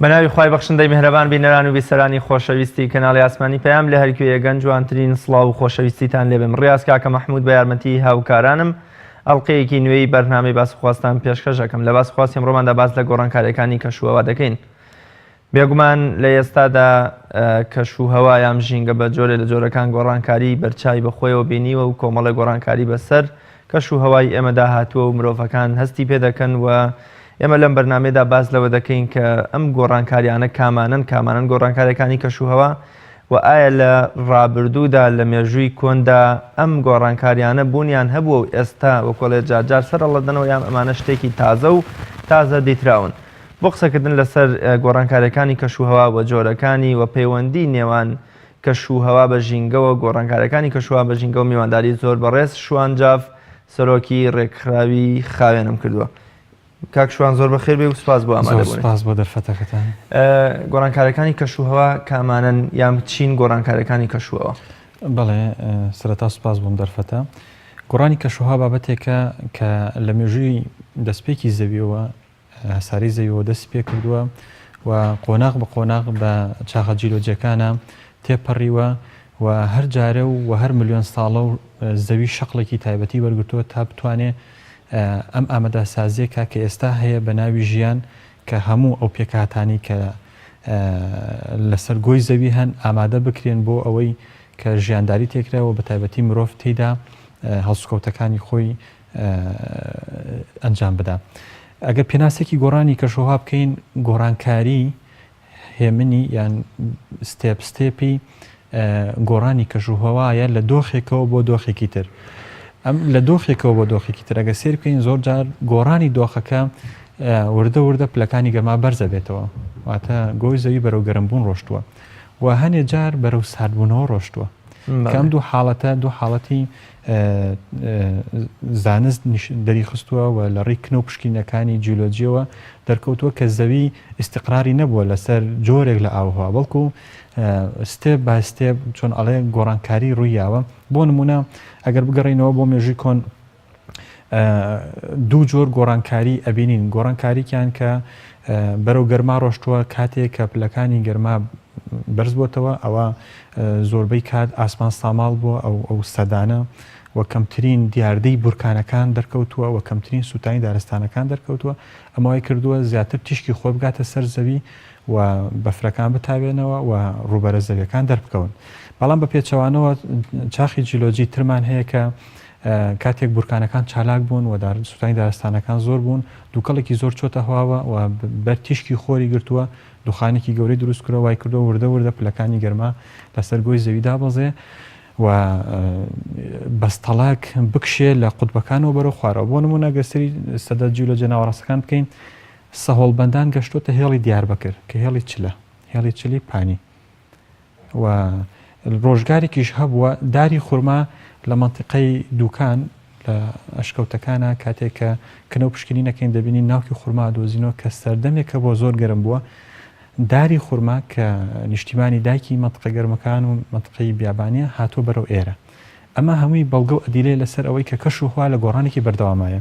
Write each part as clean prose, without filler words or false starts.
بەناوی خوای بەخشندەی میهرەبان بینەران و بیسەرانی خۆشەویستی کەناڵی ئاسمانی پەیام لە هەرکوێ گەنج جوانترین سڵاو و خۆشەویستیتان لێبم. ڕاست کاکە مەحموود بە یارمەتی هاوکارانم ئەڵلقەیەکی نوێی بەرنامەی باسخواستان پێشکەش دەکەم. لە باسخواستی ئەمڕۆماندا باس لە گۆڕانکاریەکانی کەشوهەوا دەکەین. بێگومان لە ئێستادا کەشوهەوا یام ژینگە بە جۆرێ لە جۆرەکان گۆڕانکاری بەرچای بەخۆیەوە بینیوە و کۆمەڵی گۆڕانکاری بەسەر کەشوهەوای ئێمەدا هاتووە و مرۆڤەکان هەستی پێ دەکەن و ئێمە لەم بەرنامەیەدا باس لەوە دەکەین کە ئەم گۆڕانکاریانە کامانن گۆڕانکاریەکانی کەشوهەوا و ئایا لە ڕابردوودا لە مێژووی کۆندا ئەم گۆڕانکاریانە بوونیان هەبووە و ئێستا وەکۆڵێ جارجار سەرەڵەدەنەوە یان ئەمانە شتێکی تازە و تازە دیتراون. بۆ قسەکردن لەسەر گۆڕانکاریەکانی کەشوهەوا و جۆرەکانی و پەیوەندی نێوان کەشوهەوا بە ژینگەوە گۆڕانکاریەکانی کەشوهەوا بە ژینگە و میوانداری زۆر بەڕێز شوانجاف سەرۆکی ڕێکخراوی خاوێنم کردووە. کاک شوان زۆر بەخێر بێ و سپاس بۆ ئامادەبوونی. سپاس بۆ دەرفەتەکەتان. گۆڕانکاریەکانی کەشوهەوا کامانن یان چین گۆڕانکاریەکانی کەشوهەوا؟ بەڵێ سەرەتا سپاس بۆم دەرفەتە. گۆڕانی کەشوهەوا بابەتێکە کە لە مێژووی دەستپێکی زەویەوە هەساری زەویەوە دەست پێ کردووە و قۆناغ بە قۆناغ بە چاخە جیلۆجیەکانە تێپەڕیوە و هەر جارە و هەر ملیۆن ساڵە و زەوی شەقڵێکی تایبەتی وەرگرتووە تا بتوانێت ئەم ئامادەسازیەکە کە ئێستا هەیە بە ناوی ژیان کە هەموو ئەو پێکهاتانی کە لەسەر گۆی زەوی هەن ئامادە بکرێن بۆ ئەوەی کە ژیانداری تێکراوە بە تایبەتی مرۆڤ تێیدا هەڵسوکەوتەکانی خۆی ئەنجام بدە. ئەگەر پێناسێکی گۆڕانی کەشوهەوا بکەین گۆڕانکاری هێمنی یان ستێپی گۆڕانی کەشوهەوایە لە دۆخێکەوە بۆ دۆخێکی تر. ئەم لە دۆخێکەوە بۆ دۆخێکی تر ئەگە سیر بکەین زۆر جار گۆڕانی دۆخەکە وردە پلەکانی گەرما بەرزە بێتەوە واتە گۆی زەوی بەرەو گەرمبوون ڕۆشتووە و هەنێ جار بەرەو ساردبوونەوە ڕۆشتووە کە ئەم دوو حاڵەتی زانست دەریخستووە و لە ڕێی کنە و پشکینەکانی جیۆلۆجیەوە دەرکەوتووە کە زەوی ئیستیقراری نەبووە لەسەر جۆرێک لە ئاوهەوا بەڵکو ستێپ با ستێپ چۆن ئەڵێ گۆڕانکاری ڕوویاوە. بۆ نمونە ئەگەر بگەڕینەوە بۆ مێژووی کۆن دوو جۆر گۆڕانکاری ئەبینین. گۆڕانکاریکیان کە بەرەو گەرما ڕۆشتووە کاتێک کە پلەکانی گەرما بەرز بۆتەوە ئەوە زۆربەی کات ئاسمان ساماڵ بووە ئەو سەدانە و کەمترین دیاردەی بورکانەکان دەرکەوتووە و کەمترین سووتانی دارستانەکان دەرکەوتووە. ئەمەوەی کردووە زیاتر تیشکی خۆ بگاتە سەر زەوی و بەفرەکان بتاوێنەوە و ڕوبەرە زەویەکان دەربکەون. بەڵام بە پێچەوانەوە چاخی جیۆلۆجی ترمان هەیە کە کاتێک بورکانەکان چالاک بوون و سووتانی دارستانەکان زۆر بوون دووکەڵێکی زۆر چۆتە هواوە و بەر تیشکی خۆری گرتووە دوخانێکی گەورەی دروست کردەوە وای کردەوە وردە پلەکانی گەرما لەسەر گۆی زەویدا بەزێ و بەستەڵاک بکشێ لە قوتبەکانەوە بەرەو خوارەوە. بۆ نمونە گەسەری سەدە جیۆلۆجیە ناوەڕاستەکان بکەین سەهۆڵبەندان گەشتۆتە هێڵی دیاربەکر کە هێڵی چلە هێڵی چلی پانی و ڕۆژگارێکیش هەبووە داری خورما لە منتیقەی دووکان لە ئەشکەوتەکانە کاتێک کە کنە و پشکنی نەکەین دەبینین ناوکی خورما دۆزینەوە کە سەردەمێکە بۆ زۆر گەرم بووە داری خورما کە نیشتیمانی دایکی منتیقە گەرمەکان و منتیقەی بیابانیە هاتووە بەرەو ئێرە. ئەمە هەمووی بەڵگە و ئەدیلەیە لەسەر ئەوەی کە کەشوهەوا لە گۆڕانێکی بەردەوامایە.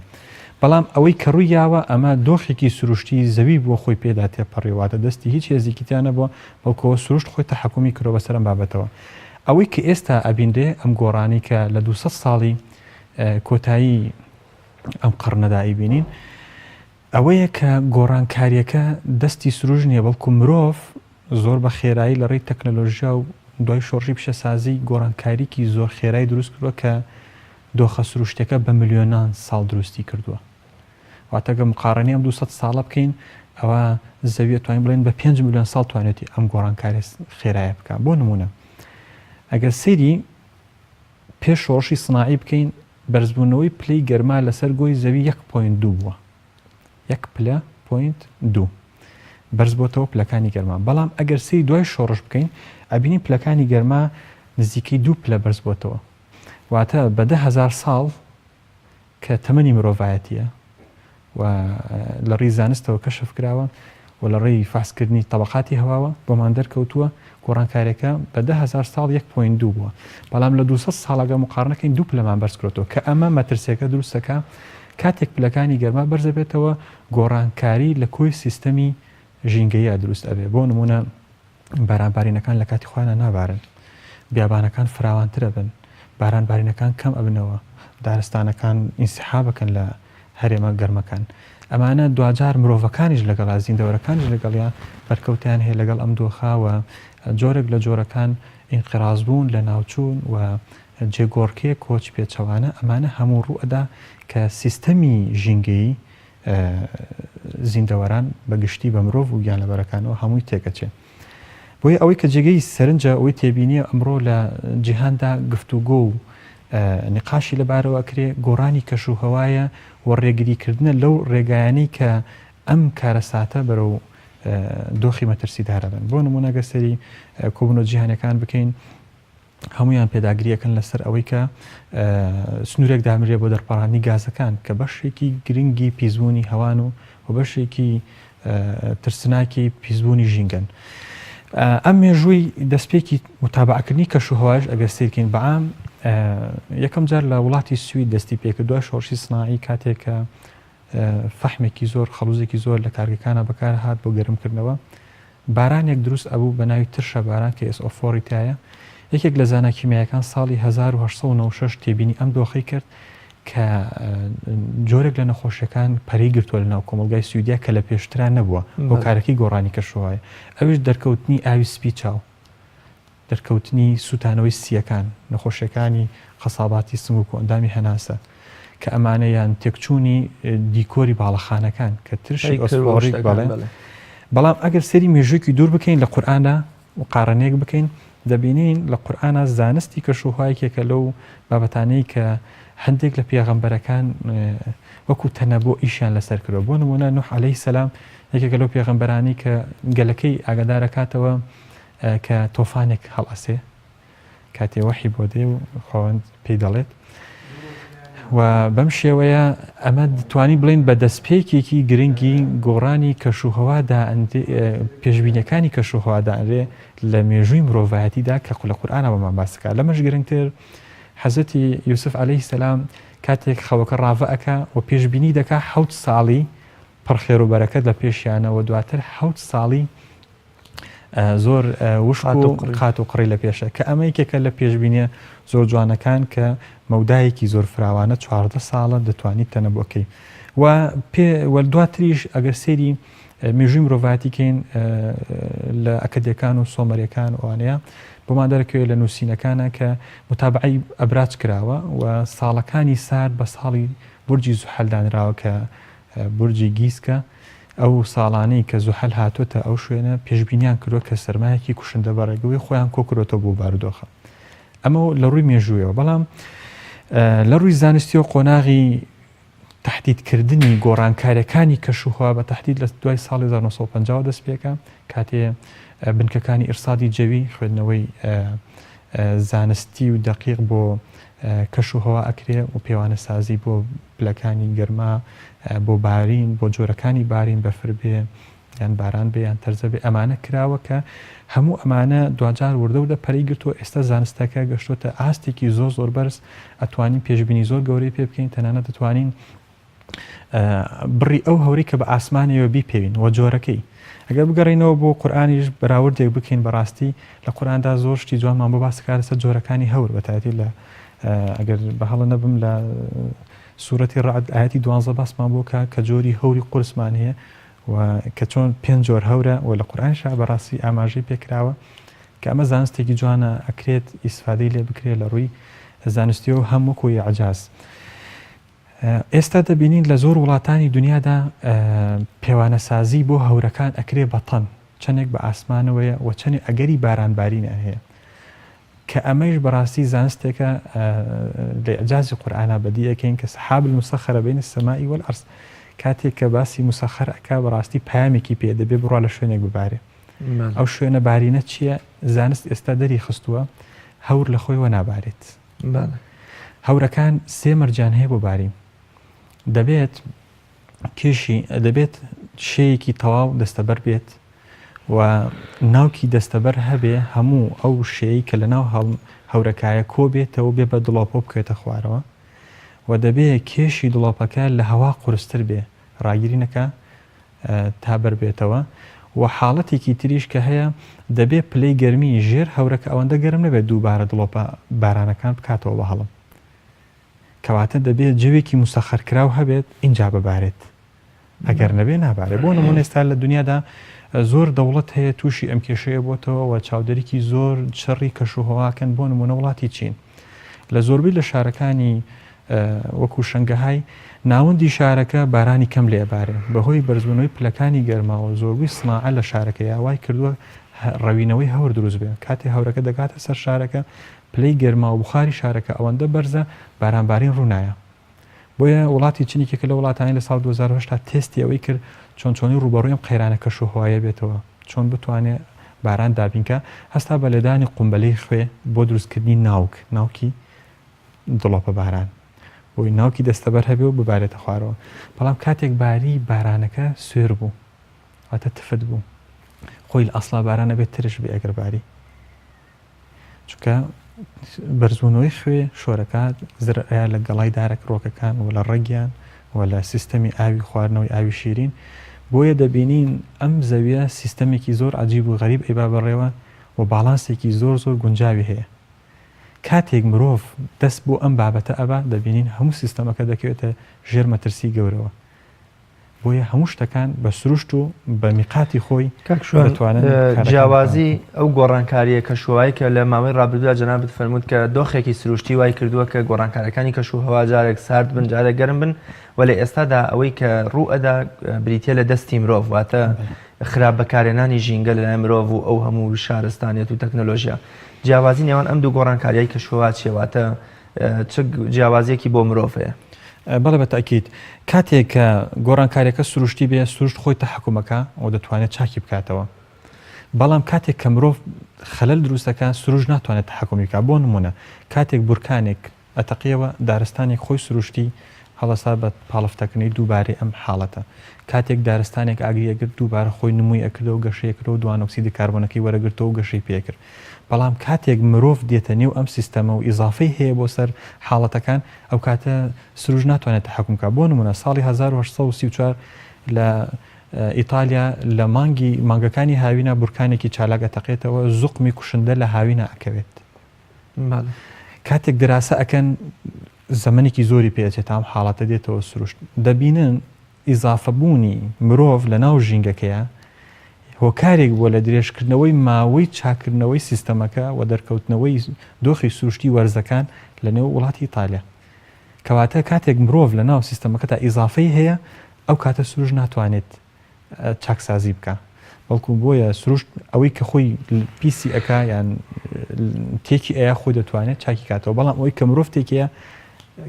بەڵام ئەوەی کە ڕوویاوە ئەمە دۆخێکی سروشتی زەوی بۆ خۆی پێدا تێپەڕێواتە دەستی هیچ هێزیکیتیانە بۆ بەڵکەوە سروشت خۆی تەحەکومی کردەوە بەسەر ئەم بابەتەوە. ئەوەی کە ئێستا ئەبیندێ ئەم گۆڕانی کە لە 200 ساڵی کۆتایی ئەم قەرنەدا ئیبینین ئەوەیە کە گۆڕانکاریەکە دەستی سروژ نییە بەڵکو مرۆڤ زۆر بە خێرایی لە ڕێی تەکنەلۆژیا و دوای شۆڕژی پیشەسازی گۆڕانکاریکی زۆر خێرایی دروست کردووە کە دۆخە سروشتەکە بە ملیۆنان ساڵ دروستی کردووە. واتەگە مقارنەی ئەم 200 ساڵە بکەین ئەوە زەویە توانین بڵێن بە 5 ملیۆن ساڵ توانێتی ئەم گۆڕانکاری خێرایە بکە. بۆ نمونە ئەگەر سەیری پێش شۆڕشی سناعی بکەین بەرزبوونەوەی پلەی گەرما لەسەر گۆی زەوی 1.2 بووە 1.2 بەرز بۆتەوە پلەکانی گەرما. بەڵام ئەگەر سەیری دوای شۆڕش بکەین ئەبینی پلەکانی گەرما نزیکەی 2 پلە بەرز بۆتەوە واتە بە 10,000 ساڵ کە تەمەنی مرۆڤایەتیە و لە ڕێی زانستەوە کەشف کراوە و لە ڕێی فاسکردنی تەبەقاتی هەواوە بۆمان دەرکەوتووە گۆڕانکاریەکە بە 10,000 ساڵ 1.2 بووە. بەڵام لە 200 ساڵەگە مقارنەکەین 2 پلەمان بەرز کردەوە کە ئەمە مەترسیەکە دروستەکە کاتێک پلەکانی گەرما بەرزە بێتەوە گۆڕانکاری لە کۆی سیستەمی ژینگەیە دروست ئەبێ. بۆ نمونە بارانبارینەکان لە کاتی خۆیان نابارن، بیابانەکان فراوانترە بن، بارانبارینەکان کەم ئەبنەوە، دارستانەکان ئینسیحاب بکەن لە هەرێمە گەرمەکان. ئەمانە دوجار مرۆڤەکانیش لەگەڵ زیندەوەرەکانیش لەگەڵیان بەرکەوتیان هەیە لەگەڵ ئەم دۆخاوە جۆرێک لە جۆرەکان ئینقراز بوون لە ناوچوون و جێگۆڕکێ کۆچ پێچەوانە. ئەمانە هەموو ڕوئەدا کە سیستەمی ژینگەیی زیندەوەران بەگشتی بە مرۆڤ و گیانلەبەرەکانەوە هەمووی تێکەچێت. بۆیە ئەوەی کە جێگەی سەرنجە ئەوەی تێبینیە ئەمڕۆ لە جیهاندا گفتوگۆ و نقاشی لەبارەوە ئەکرێ گۆڕانی کەشوهەوایە و ڕێگریکردنە لەو ڕێگایانی کە ئەم کارەساتە بەرەو دۆخی مەترسیدارە بن. بۆ نمونە گەسەری کۆبوونەوە جیهانیەکان بکەین، هەمویان پێداگریەکەن لەسەر ئەوەی کە سنوورێک دامرێ بۆ دەرپەڕانی گازەکان کە بەشێکی گرنگی پیسبوونی هەوان و بەشێکی ترسناکی پیسبوونی ژینگەن. ئەم مێژووی دەستپێکی متابعکردنی کەشوهەوایش ئەگەر سیرکەین بەعام یەکەم جار لە وڵاتی سوید دەستی پێکردووە شۆڕشی سناعی کاتێکە فەحمێکی زۆر خەڵوزێکی زۆر لە کارگەکانە بەکار هات بۆ گەرمکردنەوە. بارانێک دروست ئەبوو بە ناوی ترشە باران کە SO4 تایە. یەکێک لە زانکیمیەکان ساڵی 1996 تێبینی ئەم دۆخەی کرد کە جۆرێک لە نەخۆشیەکان پەرەی گرتووە لە ناو کۆمەلگای سویدیا کە لە پێشتران نەبووە بۆ کارەکەی گۆڕانی کەشوهەوایە. ئەوش دەرکەوتنی ئاوی سپی چاو، دەرکەوتنی سوتانەوەی سیەکان، نەخۆشیەکانی قەساباتی سم و ئەندامی هەناسە کە ئەمانەیان تێکچوونی دیکۆری باڵەخانەکان کە ترشی ئۆسپۆڕی بەڵێ. بەڵام ئەگەر سەری مێژوویەکی دوور بکەین لە قورئاندا و قاڕنێک بکەین دەبینین لە قورئانە زانستی کەشوهەوایەکێکە لەو بابەتانەی کە هەندێک لە پێغەمبەرەکان وەکو تەنەبۆ ئیشیان لەسەر کردەوە. بۆ نمونە نوح عەلەیهی سەلام یەکێکە لەو پێغەمبەرانی کە گەلەکەی ئاگادارەکاتەوە کە تۆفانێک هەڵئەسێ کاتێ وەحی بۆ دێ و خۆوەند پێی دەڵێت. و بەم شێوەیە ئەمە دەتوانی بڵین بە دەستپێکێکی گرنگی گۆڕانی کەشوهەوادا پێشبینیەکانی کەشوهەواداڕێ لە مێژووی مرۆڤایەتیدا کە لە قورئانە بەمان باسەکە. لەمەش گرنگتر حەزەتی یوسف عەلەیهی سەلام کاتێک خەوەکە ڕاڤەکە و پێشبینی دەکا 7 ساڵی پڕخێر و بەرەکەت لە پێشیانەوە دواتر 7 ساڵی زۆر وشک و قات و قڕی لە پێشە کە ئەمە یەکێکە لە پێشبینیە زۆر جوانەکان کە مەودایەکی زۆر فراوانە 14 ساڵە دەتوانیت تەنەبووەکەی. و دواتریش ئەگەر سێری مێژووی مرۆڤایەتیکەین لە ئەکەدیەکان و سۆمەریەکان ئەوانەیە بۆمان دەرەکەوێت لە نووسینەکانە کە متابعی ئەبراج کراوە و ساڵەکانی سارد بە ساڵی بورجی زوحەلدانراوە کە بورجی گیسکە ئەو ساڵانەی کە زوحەل هاتوۆتە ئەو شوێنە پێشبینیان کردووە کە سەرمایەکی کوشندە بەڕێگەوەی خۆیان کۆکرۆتەوە بۆ بارودۆخە. ئەمە لە ڕووی مێژوویەوە. بەڵام لە ڕووی زانستی و قۆناغی تهدیدکردنی گۆڕانکاریەکانی کەشوهەوا بە تهدید لە دوای ساڵی 1950 دەست پێکە کاتێ بنکەکانی ئیرسادی جەوی خوێندنەوەی زانستی و دەقیق بۆ کەشوهەوا ئەکرێ و پێوانە سازی بۆ پلەکانی گەرما بۆ بارین بۆ جۆرەکانی بارین بەفر بێ یان باران بێ یان تەرزە بێ ئەمانە کراوە کە هەموو ئەمانە دوجار وردە پەرەی گرتووە. ئێستا زانستەکە گەشتۆتە ئاستێکی زۆر زۆر بەرز ئەتوانین پێشبینی زۆر گەورەی پێ بکەین تەنانەت دەتوانین بڕی ئەو هەورەی کە بە ئاسمانەوە بیپێوین و جۆرەکەی. ئەگەر بگەڕینەوە بۆ قورئانیش بەراوردێک بکەین بەڕاستی لە قورئاندا زۆر شتی جوانمان بۆ باسکار لەسەر جۆرەکانی هەور بەتایبەتی لە ئەگەر بەهەڵە نەبم لە سوورەتی ڕەعد ئایەتی 12 باسمان بۆ کە جۆری هەوری قورسمان هەیە و کە چۆن 5 جۆر هەورە و لە قورئانشا بەڕاستی ئاماژەی پێکراوە کە ئەمە زانستێکی جوانە ئەکرێت ئیسفادەی لێ بکرێت لە ڕووی زانستیەوە هەم وەکو عەجاز. ئێستا دەبینین لە زۆر وڵاتانی دنیادا پێوانەسازی بۆ هەورەکان ئەکرێ بە تەن چەندێک بە ئاسمانەوەیە و چەندێک ئەگەری بارانبارینە هەیە کە ئەمەش بەڕاستی زانستێکە لە ئەجازی قورئانە بەدیەکەین کە سەحاب المسەخەرە بین السەماء والأرض کاتێک کە باسی مسەخەر ئەکا بەڕاستی پامێکی پێ دەبێ بڕوا لە شوێنێک ببارێ. ئەو شوێنە بارینە چییە؟ زانست ئێستا دەری خستووە هەور لە خۆیەوە نابارێت. هەورەکان 3 مەرجان هەیە بۆ بارین. دەبێت شەیەکی تەواو دەستەبەر بێت و ناوکی دەستەبەر هەبێ هەموو ئەو شەیەی کە لە ناو هەورەکایە کۆ بێتەوە بێ بە دڵۆپۆ بکەوێتە خوارەوە و دەبێت کێشی دڵۆپەکە لە هەوا قورستر بێ ڕاگیرینەکە تا بەر بێتەوە و حاڵەتێکی تریش کە هەیە دەبێت پلەی گەرمی ژێر هەورەکە ئەوەندە گەرم نەبێت دووبارە دڵۆپە بارانەکان بکاتەوە بە هەڵم کەواتە دەبێت جوێکی موسەخەرکراو هەبێت اینجا ببارێت ئەگەر نەبێ نابارێت بۆ نمونە ئێستا لە دنیادا زۆر دەوڵەت هەیە تووشی ئەم کێشەیە بۆتەوە و چاودێریکی زۆر شەڕی کەشوهەواکەن بۆ نمونە وڵاتی چین لە زۆربەی لە شارەکانی وەکو شەنگەهای ناوەندی شارەکە بارانی کەم لێبارێ بەهۆی بەرزبوونەوەی پلەکانی گەرماوە زۆربووی سناعە لە شارەکە یاوای کردووە ڕەوینەوەی هەور دروست بێ کاتێ هەورەکە دەگاتە سەر شارەکە پلەی گەرما و بخاری شارەکە ئەوەندە بەرزە بارانبارین ڕوونایە بۆیە وڵاتی چینێکێکە لە وڵاتانی لە ساڵ 2010 تستی ئەوەی کرد چۆنی ڕوبەڕوویم قەیرانە کەشوهەوایە بێتەوە چۆن بتوانێت باران دابینکە هەستا بە لێدانی قومبەلەی خوێ بۆ دروستکردنی ناوکی دڵۆپە باران بۆی ناوکی دەستەبەر هەبێ و ببارێتە خوارەوە بەڵام کاتێک باری بارانەکە سوێر بوو واتە تفت بوو خۆی لە ئەسڵا بارانە بێت ترش بێ ئەگەر باری چونکە بەرزبوونەوەی خوێ شۆرەکات زرعەیە لە گەڵای دارێک ڕۆکەکان و لە ڕەگیان و لە سیستەمی ئاوی خواردنەوەی ئاوی شیرین بۆیە دەبینین ئەم زەویە سیستەمێکی زۆر عجیب و غەریب ئەیبا بەڕێوە و باڵانسێکی زۆر گونجاوی هەیە کاتێک مرۆڤ دەست بۆ ئەم بابەتە ئەبا دەبینین هەموو سیستەمەکە دەکەوێتە ژێر مەترسی گەورەوە بۆیە هەموو شتەکان بە سروشت و بە میقاتی خۆی جیاوازی ئەو گۆڕانکاریە کەشوهەوایی کە لە ماوەی ڕابردوودا جەنابەت فەرمووت کە دۆخێکی سروشتی وای کردووە کە گۆڕانکارەکانی کەشوهەوا جارێک سارد بن جارێک گەرم بن و لە ئێستادا ئەوەی کە ڕوو ئەدا بریتە لە دەستی مرۆڤ واتە خراپ بەکارهێنانی ژینگە لەلای مرۆڤ و ئەو هەموو شارستانیەت و تەکنۆلۆژیا جیاوازی نێوان ئەم دوو گۆڕانکاریای کەشوهەوا چێواتە چ جیاوازیەکی بۆ مرۆڤ هەیە بەڵێ بەتاکید کاتێک کە گۆڕانکاریەکە سروشتی بێ سروشت خۆی تەحکومەکە ئەو دەتوانێت چاکی بکاتەوە بەڵام کاتێک کە مرۆڤ خەلەل دروستەکە سروش ناتوانێت تەحکومی بکات بۆ نمونە کاتێک بورکانێک ئەتەقیەوە دارستانێک خۆی سروشتی هەڵەسا بە پاڵفتەکردنی دووبارەی ئەم حاڵەتە کاتێک دارستانێک ئاگریەگرت دووبارە خۆی نمووی ئەکردەوە و گەشەیەکرەوە و دوان ئۆکسیدی کاربۆنەکەی وەرەگرتەوە و گەشەی پێکرد بەڵام کاتێک مرۆڤ دێتە نێو ئەم سیستەمە و ئیزافەی هەیە بۆ سەر حاڵەتەکان ئەو کاتە سروش ناتوانێت تەحکومکە بۆ نمونە ساڵی 1934 لە ئیتالیا لە مانگەکانی هاوینە بورکانێکی چالاک ئەتەقێتەوە زوقمی کوشندە لە هاوینە ئەکەوێت کاتێک دراسە ئەکەن زەمەنێکی زۆری پێچێت ئەم حاڵەتە دێتەوە سروشت دەبینن ئیزافەبوونی مرۆڤ لە ناو ژینگەکەیە هۆکارێک بووە لە درێژکردنەوەی ماوەی چاکردنەوەی سیستەمەکە و دەرکەوتنەوەی دۆخی سروشتی وەرزەکان لە نێو وڵاتی ئیتالیا کەواتە کاتێک مرۆڤ لە ناو سیستەمەکەدا ئیزافەی هەیە ئەو کاتە سروش ناتوانێت چاکسازی بکە بەڵکو بۆیە سروشت ئەوەی کە خۆی پیسی ئەکا یان تێکی ئەیە خۆی دەتوانێت چاکی کاتەوە بەڵام ئەوەی کە مرۆڤ تێکیە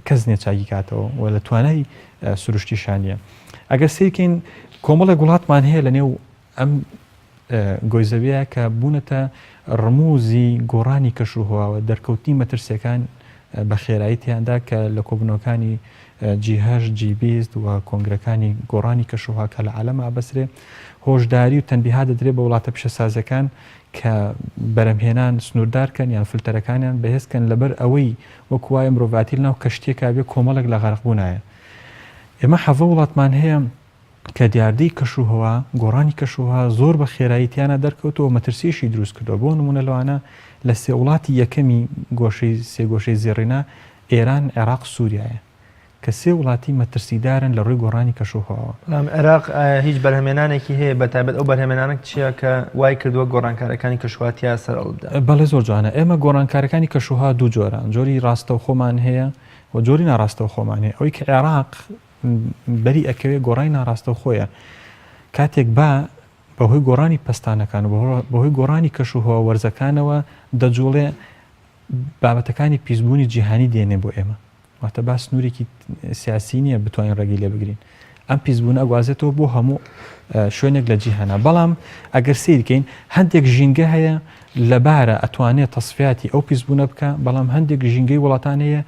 کەس نییە چاکی کاتەوە و لە توانای سروشتی شانیە ئەگەر سیرکەین کۆمەڵێک وڵاتمان هەیە لە نێو ئەم گۆیزەویە کە بوونەتە ڕموزی گۆڕانی کەشوهەواوە دەرکەوتنی مەترسیەکان بە خێرایی تیاندا کە لە کۆبنەوەکانی جیهەش جیبیست و کۆنگرەکانی گۆڕانی کەشوهەوا کە لە عالەما بەسرێ هۆشداری و تەنبیها دەدرێت بە وڵاتە پیشەسازەکان کە بەرەمهێنان سنووردارکەن یان فلتەرەکانیان بەهێزکەن لەبەر ئەوەی وەکوایە مرۆڤاتی لەناو کەشتێکا بێ کۆمەڵێک لە غەرقبوونایە ئێمە حەڤە وڵاتمان هەیە کە دیاردەی کەشوهەوا گۆڕانی کەشوهەوا زۆر بە خێراییتیانە دەرکەوتەوە مەترسیشی دروست کردەوە بۆ نمونە لەوانە لە سێ وڵاتی یەکەمی سێ گۆشەی زێڕینا ئێران عێراق سووریایە کە سێ وڵاتی مەترسیدارن لە ڕووی گۆڕانی کەشوهەواوە عێراق هیچ بەرهەمێنانێکی هەیە بەتایبەت ئەو بەرهەمێنانێک چییە کە وای کردووە گۆڕانکارەکانی کەشوهاتیا سەرەڵدا بەڵێ زۆر جوانە ئێمە گۆڕانکارەکانی کەشوهەوا دوو جۆران جۆری ڕاستەوخۆمان هەیە و جۆری ناڕاستەوخۆمان هەیە ئەوەی کە عێراق بەری ئەکەوێت گۆڕانی ناڕاستە خۆیە کاتێک بەهۆی گۆڕانی پستانەکان و بەهۆی گۆڕانی کەشوهەوا وەرزەکانەوە دەجوڵێ بابەتەکانی پیسبوونی جیهانی دێنێ بۆ ئێمە واتە با سنوورێکی سیاسی نییە بتوانین ڕێگەی لێ بگرین ئەم پیسبوونە ئەگوازێتەوە بۆ هەموو شوێنێک لە جیهانە بەڵام ئەگەر سیرکەین هەندێک ژینگە هەیە لەبارە ئەتوانێت تەصفیاتی ئەو پیسبوونە بکە بەڵام هەندێک ژینگەی وڵاتان هەیە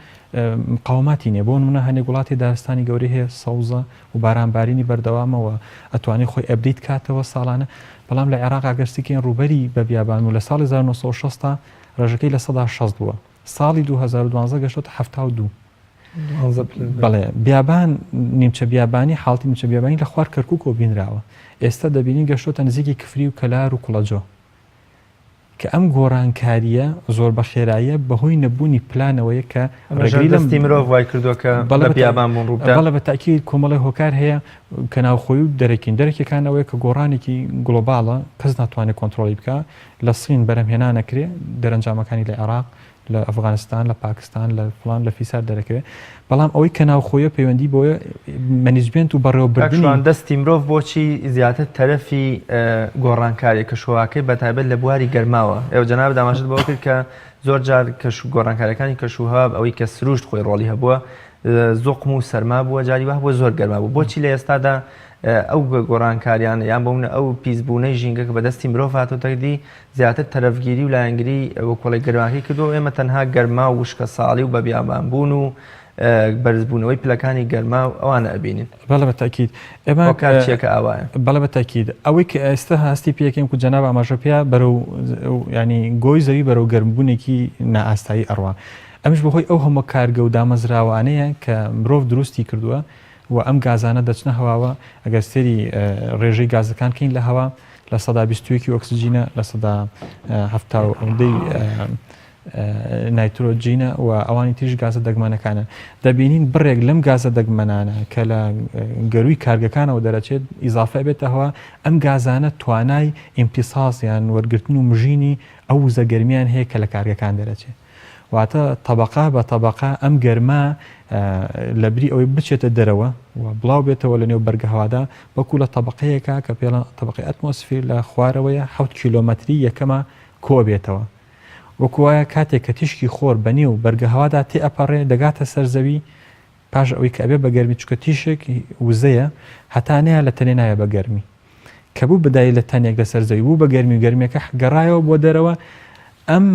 مقاوماتی نییە بۆ نمونە هەندێک وڵاتی دارستانی گەورەی هەیە سەوزە و بارانبارینی بەردەوامەوە ئەتوانێت خۆی ئەبدیت کاتەوە ساڵانە بەڵام لە عێراق ئەگەرسیکەین ڕوبەری بە بیابان و لە ساڵی 1960 ڕێژەکەی لە 160 بووە ساڵی 2012 گەشتۆتە 72 بەڵێ بیابان نیمچە بیابانی حڵتی نیمچە بیابانی لە خوار کەرکک و بینراوە ئێستا دەبینی گەشتۆتە نزیکی کفری و کەلار و کوڵەجۆ کە ئەم گۆڕانکاریە زۆر بە خێراییە بەهۆی نەبوونی پلانەوەیە کە ڕێگەی مرۆڤ وای کردووە کە بەڵە بیابان بوون ڕوودا بەڵە بە تاکی کۆمەڵی هۆکار هەیە کە ناوخۆی و دەرەکەکانەوەی کە گۆڕانێکی گلۆباڵە کەس ناتوانێت کۆنتترۆلی بکە لە سین بەرەمهێنا نەکرێ دەرەنجامەکانی لە عێراق لە ئەفغانستان لە پاکستان لە فلان لە فیسار دەرەکەوێت بەڵام ئەوەی کە ناوخۆیە پەیوەندی بۆیە مەنیجمنت و بەڕێوەبردنیان دەستی مرۆڤ بۆچی زیاتر تەرەفی گۆڕانکاری کەشوهاکەی بەتایبەت لە بواری گەرماوە ئێوە جەناب داماشت بەوە کرد کە زۆر جار گۆڕانکاریەکانی کەشوهاب ئەوەی کە سروشت خۆی ڕۆڵی هەبووە زوقم و سەرما بووە جاری وە بۆ زۆر گەرما بوو بۆچی لە ئێستادا ئەو گۆڕانکاریان یان بۆونە ئەو پیسبوونەی ژینگە کە بەدەستی مرۆڤ هاتووەتەکدی زیاتر تەرەفگیری و لایەنگری وە کۆڵی گەرماکەی کردو ئێمە تەنها گەرما و وشکە ساڵی و بە بیابانبوون و بەرزبوونەوەی پلەکانی گەرما و ئەوانە ئەبینین بەڵە بە تاکید ئێمە کارچیەکە ئاوایە بەڵە بە تاکید ئەوەی کە ئێستا هەستی پێکەم و جەناب ئاماژە پێ بەرەو ینی گۆی زەوی بەرەو گەرمبوونێکی نائاستایی ئەڕوا ئەمش بەهۆی ئەو هەموو کارگە و دامەزراوانەیە کە مرۆڤ دروستی کردووە و ئەم گازانە دەچنە هەواوە ئەگەر سێری ڕێژەی گازەکان کەین لە هەوا لە 120 ئۆکسسیجینە لە 170 نایترۆجینە و ئەوانی تیژ گازە دەگمانەکانە دەبینین بڕێک لەم گازە دەگمەنانە کە لە گەروی کارگەکانەوە دەرەچێت ئیزافە بێتەوە ئەم گازانە توانای ئیمپیساسیان وەرگرتن و مژینی ئەو وزەگەرمیان هەیە کە لە کارگەکان دەرەچێت واتە طبقا بە طبقا ئەم گەرما لە بری ئەوەی بچێتە دەرەوە و بڵاو بێتەوە لە نێو بەرگەهوادا بەکو لە طبقەیەکە کە پێڵە طبقی ئەتمۆسفیر لە خوارەوەیە 7 کیلۆمەتری یەکەمە کۆ بێتەوە وەکوایە کاتێک کە تیشکی خۆر بە نێو بەرگەهوادا تێ ئەپەڕێ دەگاتە سەرزەوی پاش ئەوەی کە ئەبێ بە گەرمی چکە تیشێک وزەیە هەتانەیە لە تەنێ نایە بە گەرمی کە بوو بدای لە تەنێک لە سەرزەوی بوو بە گەرمی و گەرمیەکە گەڕایەوە بۆ دەرەوە ئەم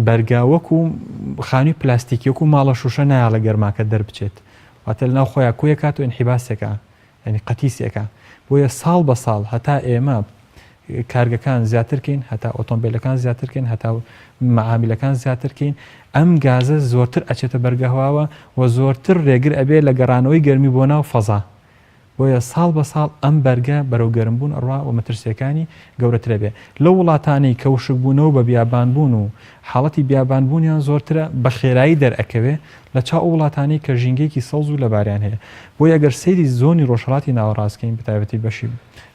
بەرگاوەک و خانووی پلاستیکیەک و ماڵە شوشە نایە لە گەرماکە دەربچێت واتە لەناو خۆیان کۆیە کات و ئینحیباسێکە ینی قەتیسێکە بۆیە ساڵ بە ساڵ هەتا ئێمە کارگەکان زیاترکەین هەتا ئۆتۆمبیلەکان زیاترکەین هەتا مەعاملەکان زیاترکەین ئەم گازە زۆرتر ئەچێتە بەرگەهواوە و زۆرتر ڕێگر ئەبێ لە گەڕانەوەی گەرمی بۆ ناو فەزا بۆیە ساڵ بە ساڵ ئەم بەرگە بەرەو گەرمبوون ئەڕوا و مەترسیەکانی گەورەترە بێ لە وڵاتانی کەوشکبوونەوە بە بیابانبوون و حاڵەتی بیابانبوونیان زۆرترە بە خێرایی دەرئەکەوێ لە چاو وڵاتانی کە ژینگەیەکی سەوز و لەباریان هەیە بۆیە ئەگەر سەیری زۆنی ڕۆژهەڵاتی ناوەڕاستکەین بەتایبەتی بەشی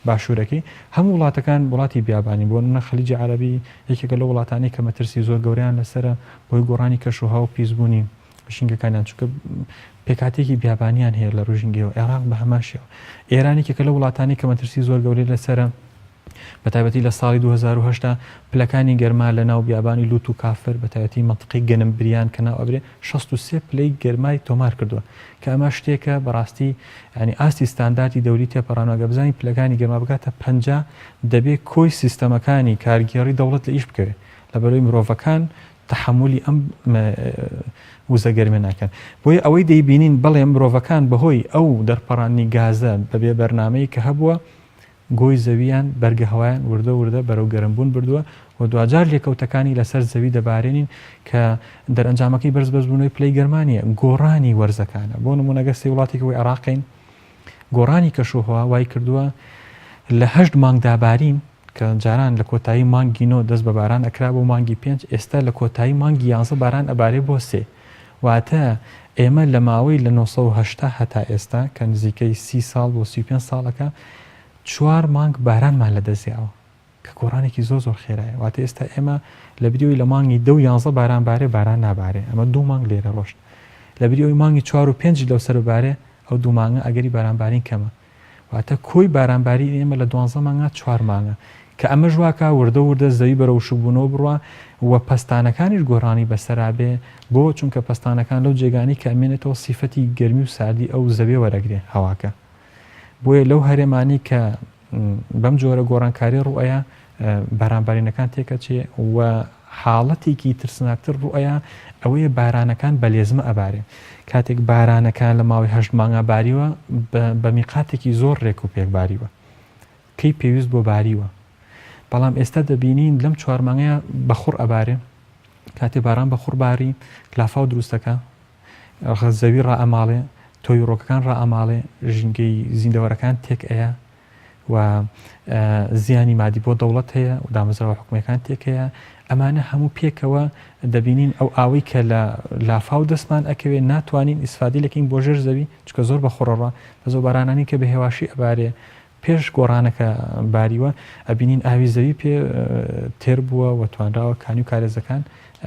باشوورەکەی هەموو وڵاتەکان وڵاتی بیابانی بۆ نە خەلیجی عەرەبی یەکێکە لە وڵاتانی کە مەترسی زۆر گەوریان لەسرە بۆی گۆڕانی کەشوها و پیسبوونی بشینگەکانیان چونکە پێکاتێکی بیابانیان هەیە لە ڕژینگەوە عێراق بە هەماشیەوە ئێرانێکێکە لە وڵاتانی کە مەترسی زۆر گەورەی لەسرە بەتایبەتی لە ساڵی 2010 پلەکانی گەرما لە ناو بیابانی لوت و کافر بەتایبەتی مەنتقی گەنمبریان کە ناو ئەبرێ 63 پلەی گەرمای تۆمار کردووە کە ئەمە شتێکە بەڕاستی ینی ئاستی ستانداردی دەوری تێپەڕانەوەگە بزانین پلەکانی گەرما بکاتە 50 دەبێت کۆی سیستەمەکانی کارگێڕی دەوڵەت لە ئیش بکەوێت لەبەرەوەی مرۆڤەکان تحملی ئەم وزەگەرمێ ناکەن بۆیە ئەوەی دەیبینین بەڵێ مرۆڤەکان بەهۆی ئەو دەرپەڕانی گازە بەبێ بەرنامەی کە هەبووە گۆی زەویان بەرگەهەوایان وردە بەرەو گەرمبوون بردووە و دوجار لێکەوتەکانی لەسەر زەوی دەبارێنین کە دەرئەنجامەکەی بەرزبوونەوەی پلەی گەرمانیە گۆڕانی وەرزەکانە بۆ نمونەگە سێ وڵاتێکەوەی عێراقین گۆڕانی کەشوهەوا وای کردووە لە 8 مانگ دابارین کە جاران لە کۆتایی مانگی 9 دەست بە باران ئەکرا بۆ مانگی 5 ئێستا لە کۆتایی مانگی 11 باران ئەبارێ بۆ 3 واتە ئێمە لە ماوەی لە 1970 هەتا ئێستا کە نزیکەی 30 ساڵ بۆ 35 ساڵەکە 4 مانگ بارانمان لە دەستیاوە کە گۆڕانێکی زۆر خێرایە واتە ئێستا ئێمە لە بریەوەی لە مانگی 11 باران بارێ باران نابارێ ئەمە 2 مانگ لێرە ڕۆشت لە بریەوەی مانگی 4 و 5 لەو سەربارێ ئەو 2 مانگە ئەگەری بارانبارین کەمە واتە کۆی بارانباری ئێمە لە 12 مانگە 4 مانگە کە ئەمە ژواکە وردە زەوی بەرەو شوبوونەوە بڕوە و پەستانەکانیش گۆڕانی بەسەرابێ بۆ چونکە پەستانەکان لەو جێگانی کە ئەمێنێتەوە سیفەتی گەرمی و ساردی ئەو زەوێ وەرەگرێ هەواکە بۆیە لەو هەرێمانی کە بەم جۆرە گۆڕانکاری ڕوئەیە بارانبارینەکان تێکەچێ و حاڵەتێکی ترسناکتر ڕوئەیە ئەوەیە بارانەکان بە لێزمە ئەبارێ کاتێک بارانەکان لە ماوەی 8 مانگە باریوە بە میقاتێکی زۆر ڕێک و پێک باریوە کەی پێویست بۆ باریوە بەڵام ئێستا دەبینین لەم 4 مانگەیە بەخوڕ ئەبارێ کاتێ باران بەخوڕ باری کلافاو دروستەکە زەوی ڕائەماڵێ تۆی ڕۆکەکان ڕائەماڵێ ژینگەی زیندەوەرەکان تێک ئەیە و زیانی مادی بۆ دەوڵەت هەیە و دامەزراوە حکومەکان تێک هەیە ئەمانە هەموو پێکەوە دەبینین ئەو ئاوەی کە لە لافاو دەستمان ئەکەوێ ناتوانین ئیسفادی لەکەین بۆ ژێر زەوی چکە زۆر بە خۆڕەڕە بە زۆر بارانانی کە بە هێواشی ئەبارێ پێش گۆڕانەکە باریوە ئەبینین ئاوی زەوی پێ تێر بووە و توانراوە کانی و کارێزەکان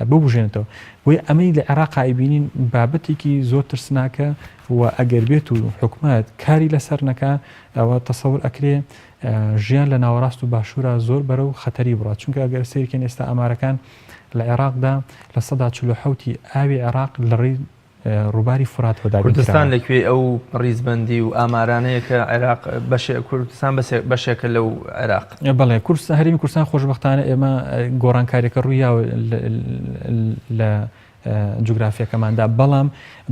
ببژێنێتەوە بۆی ئەمەی لە عێراق ئایبینین بابەتێکی زۆر ترسناکە و ئەگەر بێت و حکومەت کاری لەسەر نەکە ئەوە تەسەور ئەکرێ ژیان لە ناوەڕاست و باشوورە زۆر بەرەو خەتەری بڕات چونکە ئەگەر سیرکەن ئێستا ئامارەکان لە عێراقدا لە 147 ئاوی عێراق لە ڕێی ڕووباری فراتەوەدا کوردستان لەکوێ ئەو ڕیزبەندی و ئامارانەیە کە عێراق کوردستان بەشێکە لەو عێراق بەڵێ کوردستان هەرێمی کوردستان خۆشبەختانە ئێمە گۆڕانکاریەکە ڕوویاوە لە جوگرافیەکەماندا بەڵام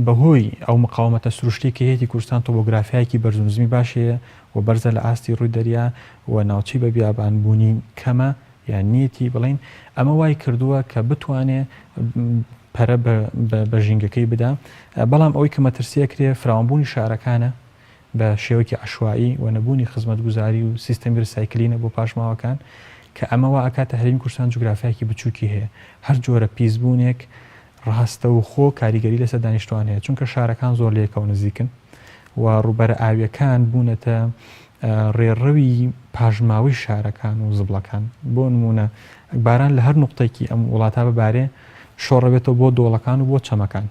بەهۆی ئەو مقاومەتە سروشتی کە هەیەی کوردستان تۆپۆگرافیایەکی بەرزنزمی باشەیە و بەرزە لە ئاستی ڕووی دەریا و ناوچەی بە بیابانبوونی کەمە یان نیەتی بڵین ئەمە وای کردووە کە بتوانێ پەرە بە ژینگەکەی بدا بەڵام ئەوەی کە مەترسیە کرێ فراوانبوونی شارەکانە بە شێوەیەکی عەشوایی و نەبوونی خزمەتگوزاری و سیستەمی ریسایکلینە بۆ پاشماوەکان کە ئەمەوە ئەکاتە هەرێمی کوردستان جوگرافیایەکی بچووکی هەیە هەر جۆرە پیسبوونێک ڕاستە و خۆ کاریگەری لەسەر دانیشتوان هەیە چونکە شارەکان زۆر لێکەوە نزیکن و ڕووبەرە ئاویەکان بوونەتە ڕێڕەوی پاژماوی شارەکان و زبڵەکان بۆ نمونە باران لە هەر نقطەیەکی ئەم وڵاتە ببارێ شۆڕەبێتەوە بۆ دۆڵەکان و بۆ چەمەکان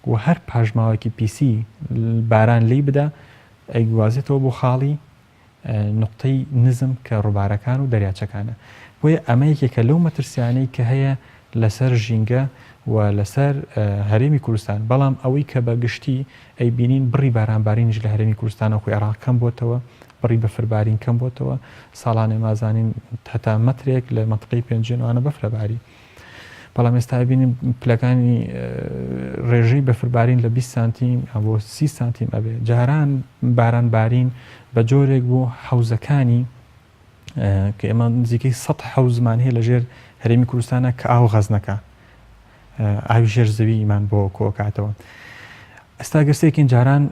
و هەر پاژماوەکی پیسی باران لی بدا ئەیگوازێتەوە بۆ خاڵی نقطەی نزم کە ڕووبارەکان و دەریاچەکانە بۆیە ئەمە یەکێکە لەو مەترسیانەی کە هەیە لەسەر ژینگە و لەسەر هەرێمی کوردستان بەڵام ئەوەی کە بە گشتی ئەی بینین بڕی بارانبارینیش لە هەرێمی کوردستانە خۆی عێراق کەم بۆتەوە بڕی بەفربارین کەم بۆتەوە ساڵانێ مازانین هەتا مەترێک لە مەنتقەی پێنجێنوانە بەفرەباری بەڵام ئێستا بینیم پلەکانی ڕێژەی بەفربارین لە 20 سانتیم بۆ 30 سانتیم ئەبێ جاران بارانبارین بە جۆرێک بۆ حەوزەکانی کە ئێمە نزیکەی 100 حەوزمان هەیە لەژێر هەرێمی کوردستانە کە ئاو غەزنەکە ئاوی ژێر زەویمان بۆ کۆکاتەوە ئێستا گەرسێکین جاران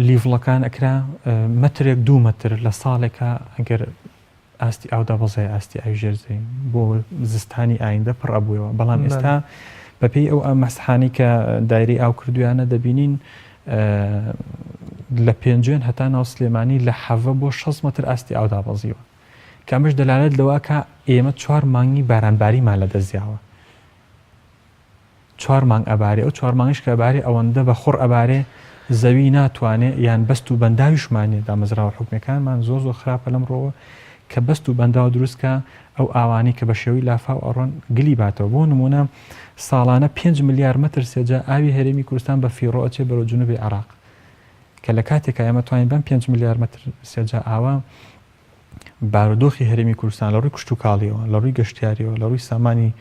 لیڤڵەکان ئەکرا مەترێک 2 مەتر لە ساڵێکە ئەگەر ئاستی ئاودا بەزای ئاستی ئاوی ژێر زەوی بۆ زستانی ئایندە پڕ ئەبووەوە بەڵام ئێستا بەپێی ئەو مەسحانی کە دایرەی ئاو کردویانە دەبینین لە پێنجێن هەتا ناو سلێمانی لە 7 بۆ 6 مەتر ئاستی ئاودا بەزیوە کامش دەلالێت لەوە کە ئێمە 4 مانگی بارانباریمان لە دەستیاوە 4 مانگ ئەبارێ ئەو 4 مانگیش کە ئەبارێ ئەوەندە بە خوڕ ئەبارێ زەوی ناتوانێت یان بەست و بەنداویشمانێ دامەزراوە حکومەکانمان زۆر خراپە لەمڕۆوە کە بەست و بەنداو دروستکە ئەو ئاوانی کە بە شێوەی لافاو ئەڕۆن گلی باتەوە بۆ نمونە ساڵانە 5 ملیار مەتر سێجا ئاوی هەرێمی کوردستان بە فیڕۆ ئەچێ بەرەو جنوبی عێراق کە لە کاتێکە ئێمە توانین بەم 5 ملیار مەتر سێجا ئاوە بارودۆخی هەرێمی کوردستان لە ڕووی کشت و کاڵیەوە لە ڕووی گەشتیاریەوە لە ڕووی سامانی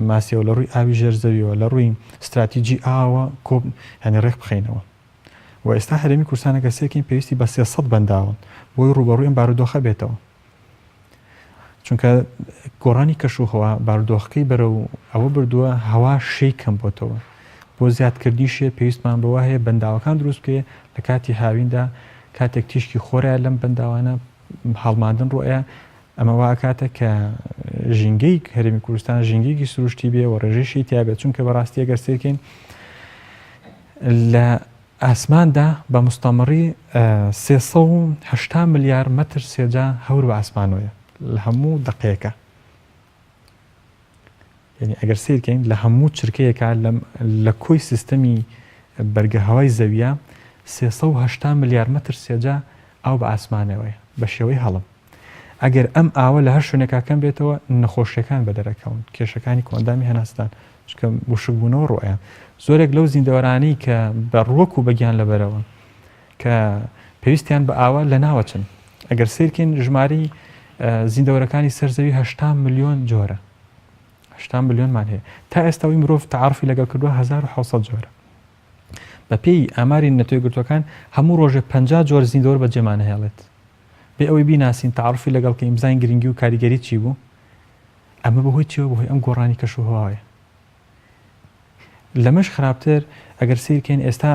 ماسیەوە لە ڕووی ئاوی ژێر زەویەوە لە ڕووی استراتیجی ئاوە کۆب هەنی ڕێک بخینەوە و ئێستا هەرێمی کوردستانە گەسێکین پێویستی بە 300 بەنداون بۆی ڕوبەڕووی بارودۆخە بێتەوە چونکە گۆڕانی کەشوهەوا بارودۆخەکەی بەرەو ئەوە بردووە هەوا شەی کەم بۆتەوە بۆ زیادکردنی شێ پێویستمان بەوە هەیە بەنداوەکان دروست بکرێ لە کاتی هاویندا کاتێک تیشکی خۆرایە لەم بەنداوانە هەڵماندن ڕۆیە ئەمەوا کاتە کە ژینگەی هەرێمی کوردستان ژینگەیەکی سروشتی بێ و ڕێژەیەکی تیا بێت چونکە بەڕاستی ئەگەر سێرکەین لە ئاسماندا بە مستەمەڕی 380 ملیار مەتر سێجا هەور بە ئاسمانۆیە لە هەموو دقەیەکە یعنی ئەگەر سیرکەین لە هەموو چرکەیەکە لە کۆی سیستەمی بەرگەهەوای زەویە 380 ملیار مەتر سێجا ئاو بە ئاسمانەوەیە بە شێوەی هەڵم ئەگەر ئەم ئاوە لە هەر شوێنێکاکەم بێتەوە نەخۆشیەکان بە دەرەکەون کێشەکانی کۆندامی هەناستان چکە وشکبوونەوە ڕۆیە زۆرێک لەو زیندەوەرانەی کە بە ڕۆک و بەگیان لەبەرەوە کە پێویستیان بە ئاوە لە ناوەچن ئەگەر سیرکەین ژماری زیندەوەرەکانی سەرزەوی 80 ملیۆن جۆرە 80 ملیۆنمان هەیە تا ئێستاوی مرۆڤ تعارفی لەگەڵ کردووە 1600 جۆرە بەپێی ئاماری نەتۆی گرتوەکان هەموو ڕۆژێ 50 جۆر زیندەوەر بەجێمان هێڵێت بێ ئەوەی بیناسین تعارفی لەگەڵ کە ئیمزای گرنگی و کاریگەری چی بوو ئەمە بەهۆی چیوە بەهۆی ئەم گۆڕانی کەشوهەوایە لەمەش خراپتر ئەگەر سیرکەین ئێستا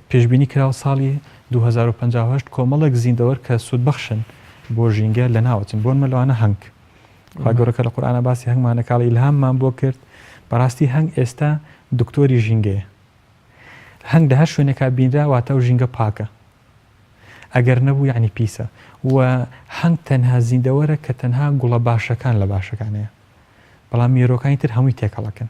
پێشببینی کراوە ساڵی 2050 کۆمەڵێک زیندەوەر کە سوودبەخشن بۆ ژینگە لە ناوچن بۆن مەلوانە هەنگ گەورەکە لە قورآانە باسی هەنگمانە کاڵی ئیلهاممان بۆ کرد بەڕاستی هەنگ ئێستا دکتۆری ژینگەیە هەنگ لە هەر شوێنێکا بینرا واتە و ژینگە پاکە ئەگەر نەبوو یعنی پیسە و هەنگ تەنها زیندەوەرە کە تەنها گوڵە باشەکان لە باشەکانەیە بەڵام میێرۆکانی تر هەمووی تێکەڵەکەن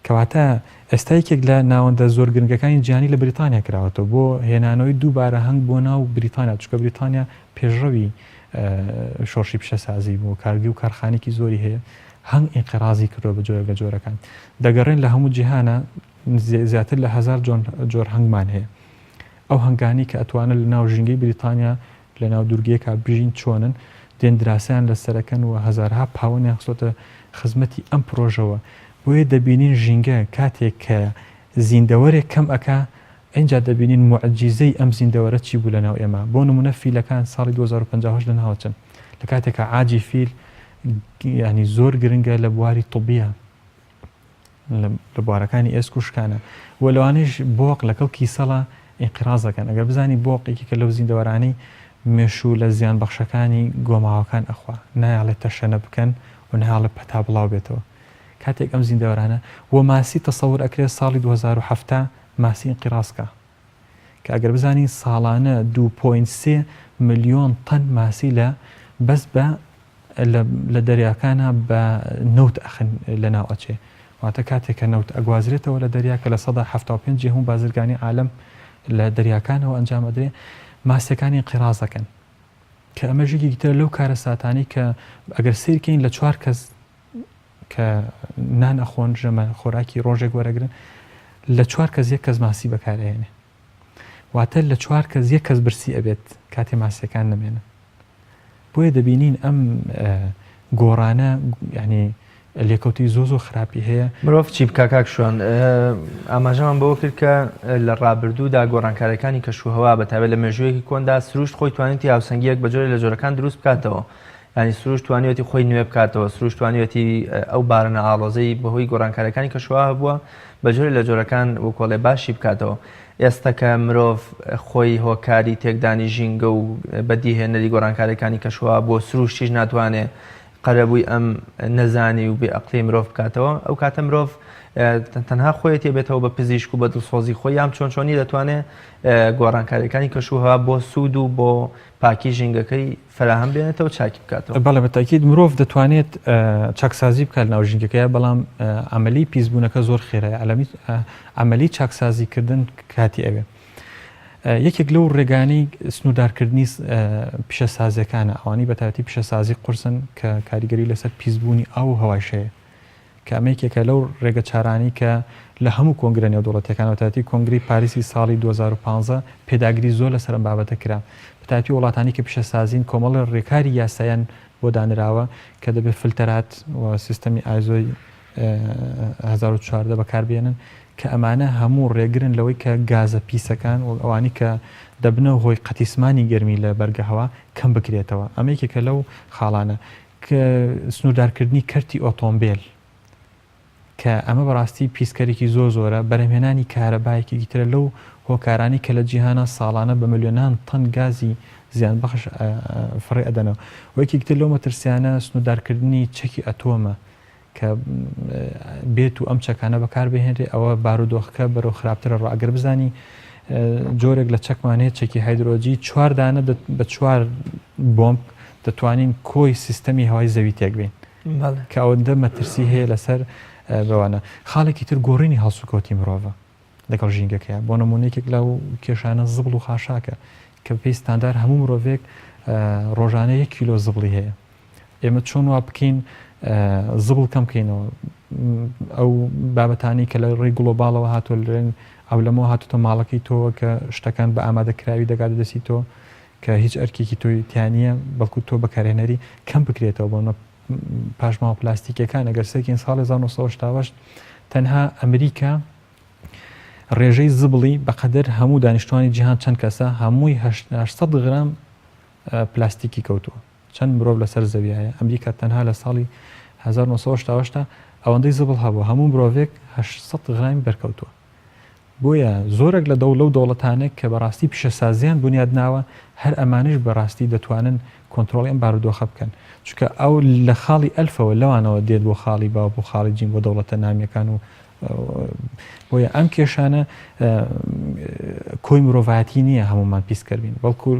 کەواتە ئێستا یەکێک لە ناوەندە زۆر گرنگەکانی جیهانی لە بریتانیا کراوەتەوە بۆ هێنانەوەی دووبارە هەنگ بۆ ناو بریتانیا چکە بریتانیا پێشڕەوی شۆڕشی پیشەسازی بوو کارگی و کارخانێکی زۆری هەیە هەنگ ئینقیرازی کردووە بە جۆرە جۆرەکان دەگەڕێن لە هەموو جیهانە زیاتر لە 1000 جۆر هەنگمان هەیە ئەو هەنگانی کە ئەتوانن لە ناو ژینگەی بریتانیا لە ناو دوورگەیەکە بژین چۆنن دێن دراسیان لەسەرەکەن و هەزارها پاوەنیان خستۆتە خزمەتی ئەم پرۆژەوە بۆیە دەبینین ژینگە کاتێک کە زیندەوەرێک کەم ئەکا ئەینجا دەبینین معجیزەی ئەم زیندەوەرە چی بوو لە ناو ئێمە بۆ نمونە فیلەکان ساڵی 2050 لە ناوچن لە کاتێکە عاجی فیل ینی زۆر گرنگە لە بواری طبیە لە بوارەکانی ئێسک و شکانە و لەوانەیەش بۆق لەگەڵ کیسەڵە ئینقیرازەکەن ئەگەر بزانی بۆقێکی کە لەو زیندەوەرانەی مێشوو لە زیان بەخشەکانی گۆماوەکان ئەخوا نایاڵێت تەشەنە بکەن و نهاڵێت پەتا بڵاو بێتەوە کاتێک ئەم زیندەوەرانە و ماسی تەسەور ئەکرێت ساڵی 2007 ماسی ئینقیرازکە کە ئەگەر بزانین ساڵانە 2.3 ملیۆن تەن ماسی لە بەس بە لە دەریاکانە بە نەوت ئەخن لە ناو ئەچێ واتە کاتێک کە نەوت ئەگوازرێتەوە لە دەریاکە لە 175 هەموو بازرگانی عالم لە دەریاکانەوە ئەنجام ئەدرێ ماسیەکانی ئینقیرازەکەن کە ئەمە ژێکی تر لەو کارە ساتانی کە ئەگەر سیرکەین لە 4 کەس کە نان ئەخۆن ژەمە خۆراکی ڕۆژێک وەرەگرن لە 4 کەس یەک کەس ماسی بەکارهێنێ واتە لە 4 کەس یەک کەس برسی ئەبێت کاتێ ماسیەکان نەمێنن بۆیە دەبینین ئەم گۆڕانە یعنی لێکەوتی زۆ خراپی هەیە مرۆڤ چی بکە کاکشوان ئاماژەمان بەوە کرد کە لە ڕابردوودا گۆڕانکاریەکانی کەشوهەوا بەتابێت لە مێژوویەکی کۆندا سروشت خۆی توانێتی هاوسەنگیەک بە جۆرە لە جۆرەکان دروست بکاتەوە ینی سروشت توانێتی خۆی نوێ بکاتەوە سروشت توانێتی ئەو بارنە ئاڵۆزەی بەهۆی گۆڕانکاریەکانی کەشوها بووە بە جۆرە لە جۆرەکان وەکۆڵێ باشی بکاتەوە ئێستا کە مرۆڤ خۆی هۆکاری تێکدانی ژینگە و بەدیهێنەری گۆڕانکاریەکانی کەشوها بۆ سروشتیش ناتوانێت قەرەبووی ئەم نەزانی و بێ ئەقلی مرۆڤ بکاتەوە ئەو کاتە مرۆڤ تەنها خۆیەتی بێتەوە بە پزیشک و بە دڵسۆزی خۆی یام چۆنی دەتوانێت گۆڕانکاریەکانی کەشوها بۆ سوود و بۆ پاکی ژینگەکەی فراهەم بێنێتەوە چاکی بکاتەوە بەڵێ بەتاکید مرۆڤ دەتوانێت چاکسازی بکات ناو ژینگەکەیە بەڵام ئەمەلی پیسبوونەکە زۆر خێرایە ئەمەلی چاکسازیکردن کاتی ئەوێ یەکێک لەو ڕێگانەی سنوودارکردنی پیشەسازیەکانە ئەوانی بەتابەتی پیشەسازی قورسن کە کاریگەری لەسەر پیسبوونی ئاو و هەواشەیە کە ئەمەیەکێکە لەو ڕێگە چارانی کە لە هەموو کۆنگرە نێودوڵەتەکانەوە تاتی کۆنگری پاریسی ساڵی 2015 پێداگری زۆر لەسەر ئەم بابەتە کرا بەتابەتی وڵاتانی کە پیشەسازین کۆمەڵی ڕێکاری یاساییان بۆ دانراوە کە دەبێت فلتەرات و سیستەمی ئایزۆی 2014 بەکاربێنن کە ئەمانە هەموو ڕێگرن لەوەی کە گازە پیسەکان و ئەوانی کە دەبنە هۆی قەتیسمانی گەرمی لە بەرگەهەوە کەم بکرێتەوە ئەمەیەکێکە لەو خاڵانە کە سنوودارکردنی کەرتی ئۆتۆمبیل کە ئەمە بەڕاستی پیسکەرێکی زۆرە بەرهەمهێنانی کارەبایەکی ترە لەو هۆکارانی کە لە جیهانە ساڵانە بە ملیۆنان تەن گازی زیان بەخش فڕێ ئەدەنەوە وەکیتر لەو مەترسیانە سنوودارکردنی چەکی ئەتۆمە کە بێت و ئەم چەکانە بەکار بهێنرێ ئەوە بارودۆخەکە بەرەو خراپترە ڕۆ ئەگەر بزانی جۆرێک لە چەکمانێت چەکی هایدرۆجی 4 دانە بە 4 بۆمب دەتوانین کۆی سیستەمی هەوای زەوی تێکبین کە ئەوەندە مەترسی هەیە لەسەر بەوانە خاڵێکی تر گۆڕینی هەڵسوکەوتی مرۆڤە لەگەڵ ژینگەکەیە بۆ نمونەیەکێک لەو کێشانە زبڵ و خاشاکە کە پێی ستاندار هەموو مرۆڤێک ڕۆژانە 1 کیلۆ زبڵی هەیە ئێمە چۆن وا بکەین زبڵ کەم بکەینەوە ئەو بابەتانی کە لە ڕێی گلۆباڵەوە هاتووە لەرێن ئەو لەمەوە هاتوتە ماڵەکەی تۆوە کە شتەکان بە ئامادەکراوی دەگات دەسی تۆ کە هیچ ئەرکێکی تۆی تیانە بەڵکو تۆ بەکارهێنەری کەم بکرێتەوە بۆ پاشماوە پلاستیکەکان ئەگەر سەرکین ساڵی 1970 تەنها ئەمریکا ڕێژەی زبڵی بەقەدەر هەموو دانیشتوانی جیهان چەند کەسە هەمووی 800 غرام پلاستیکی کەوتووە چەند مرۆڤ لەسەر زەویایە ئەمریکا تەنها لە ساڵی 1970 ئەوەندەی زبڵ هەبوو هەموو مرۆڤێک 800 غرامی بەرکەوتووە. بۆیە زۆرێک لە لەو دەوڵەتانێک کە بەڕاستی پیشەسازیان بنیاد ناوە هەر ئەمانش بەڕاستی دەتوانن کۆنتترۆڵی ئەم بارودۆخە بکەن، چکە ئەو لە خاڵی ئەلفەوە لەوانەوە دێت بۆ خاڵی باو بۆ خاڵی جین بۆ دەوڵەتە نامیەکان و بۆیە ئەم کێشانە کۆی مرۆڤایەتی نییە هەمومان پیسکردین، بەڵکو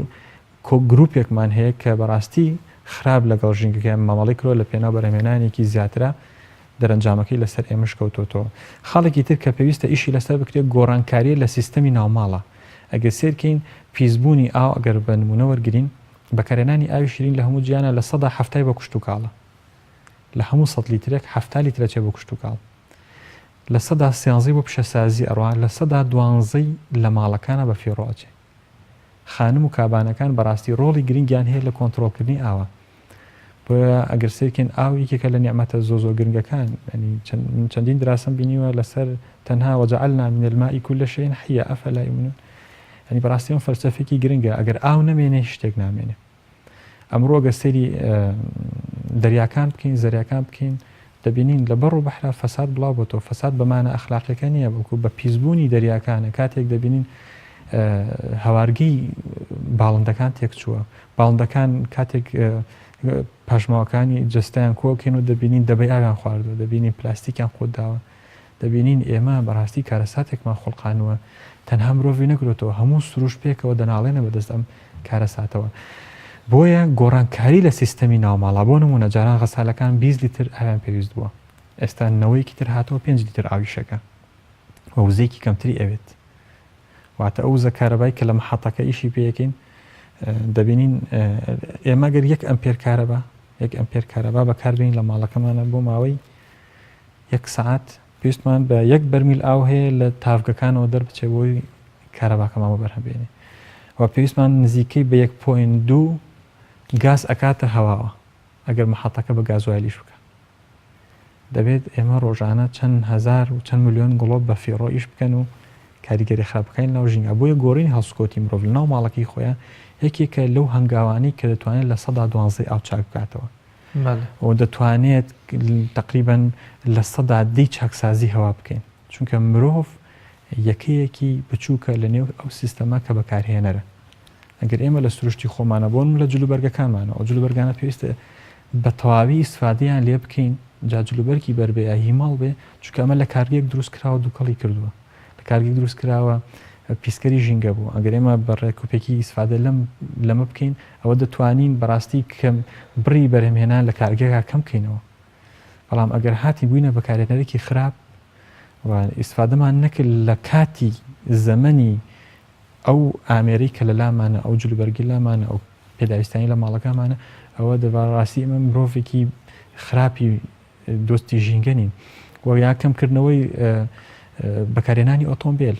گرروپێکمان هەیە کە بەڕاستی خراپ لەگەڵ ژینگەکە مامەڵی کرۆ لە پێناو بەرهێنانێکی زیاترە دەرەنجامەکەی لەسەر ئێمەش کەوتۆتەوە. خاڵێکی تر کە پێویستە ئیشی لەسەر بکرێت گۆڕانکاری لە سیستەمی ناوماڵە. ئەگەر سێرکەین پیسبوونی ئاو ئەگەر بە نمونە وەرگرین بەکارێنانی ئاوی شیرین لە هەموو جیانە لە 170 بە کوشت و کاڵە، لە هەموو 100 لیترێک 70 لیترە چێ بە کوشت و کاڵ، لە 113 بۆ پیشەسازی ئەڕوان، لە 112 لە ماڵەکانە بە فێڕۆچێ. خانم و کابانەکان بەڕاستی ڕۆڵی گرنگیان هەیە لە کۆنتترۆلکردنی ئاوە. بۆیە ئەگەر سێرکەین ئاو یەکێکە لە نیعمەتە زۆ گرنگەکان، چەندین دراسەم بینیوە لەسەر تەنها وەجعلنا من الماء كل شيء حي أفلا يؤمنون. ینی بەڕاستی ئەم فەلسەفێکی گرنگە، ئەگەر ئاو نەمێنێ شتێک نامێنێ. ئەمڕۆ گە سەیری دەریاکان بکەین، زەریاکان بکەین، دەبینین لە بەڕ و بەحرا فەساد بڵاو بۆتەوە. فەساد بەمانە ئەخلاقیەکە نییە، بەڵکو بە پیسبوونی دەریاکانە. کاتێک دەبینین هەوارگی باڵندەکان تێک چووە، باڵندەکان کاتێک پاشماوەکانی جستیان کۆکەین و دەبینین دەبەی ئاویان خواردووە، دەبینین پلاستیکیان خۆداوە، دەبینین ئێمە بەڕاستی کارەساتێکمان خۆڵقانوە تەنها مرۆڤی نەگرێتەوە، هەموو سروش پێکەوە دەناڵێنە بەدەست ئەم کارەساتەوە. بۆیە گۆڕانکاری لە سیستەمی ناوماڵە بۆ نمونە جاران غەسالەکان 20 لیتر ئاویان پێویست بووە، ئێستا نەوەیەکی تر هاتەوە 5 لیتر ئاویشەکە و وزەیەکی کەمتری ئەوێت. واتە ئەو وزە کارەبای کە لە مەحەتەکە ئیشی پێیەکەین دەبینین ئێمە گەر 1 ئەمپێر کارەبا 1 ئەمپێر کارەبا بەکاربین لە ماڵەکەمانە بۆ ماوەی 1 سعات پێویستمان بە 1 بەرمیل ئاو هەیە لە تاڤگەکانەوە دەربچێ بۆی کارەباکەمانەوە بەرهەبێنێ و پێویستمان نزیکەی بە 1.2 گاز ئەکاتە هەواوە ئەگەر مەحەتەکە بە گازوایلیش بکە. دەبێت ئێمە ڕۆژانە چەند هەزار و چەند ملیۆن گڵۆب بە فێڕۆ ئیش بکەن و کاریگەری خراپەکەی ناو ژینگە. بۆیە گۆڕینی هەڵسوکۆتی مرۆڤ لە ناو ماڵەکەی خۆیان یەکێکە لەو هەنگاوانەی کە دەتوانێت لە 112 ئاو چاک بکاتەوە و دەتوانێت تقریبان لە 110 چاکسازی هەوا بکەین، چونکە مرۆڤ یەکەیەکی بچووکە لە نێو ئەو سیستەما کە بەکارهێنەرە. ئەگەر ئێمە لە سروشتی خۆمانە بۆن لە جلوبەرگەکانمانە ئەو جلوبەرگانە پێویستە بە تەواوی ئیسفادەیان لێ بکەین، جا جلوبەرکی بەربێ هیماڵ بێ، چونکە ئەمە لە کارگەیەک دروست کراوە دووکەڵی کردووە، لە کارگەیەک دروست کراوە پیسکەری ژینگە بوو. ئەگەر ئێمە بەڕێکوپێکی ئیسفادە لەمە بکەین ئەوە دەتوانین بەڕاستی کەم بڕی بەرهەمهێنان لە کارگەکە کەم بکەینەوە. بەڵام ئەگەر هاتی بووینە بەکارهێنەرێکی خراپ و ئیسفادەمان نەکرد لە کاتی زەمەنی ئەو ئامێرەی کە لە لامانە ئەو جلوبەرگی لامانە ئەو پێداویستانی لە ماڵەکەمانە ئەوە دەبڕاستی ئمە مرۆڤێکی خراپی دۆستی ژینگە نین. و یاکەمکردنەوەی بەکارهێنانی ئۆتۆمبیل.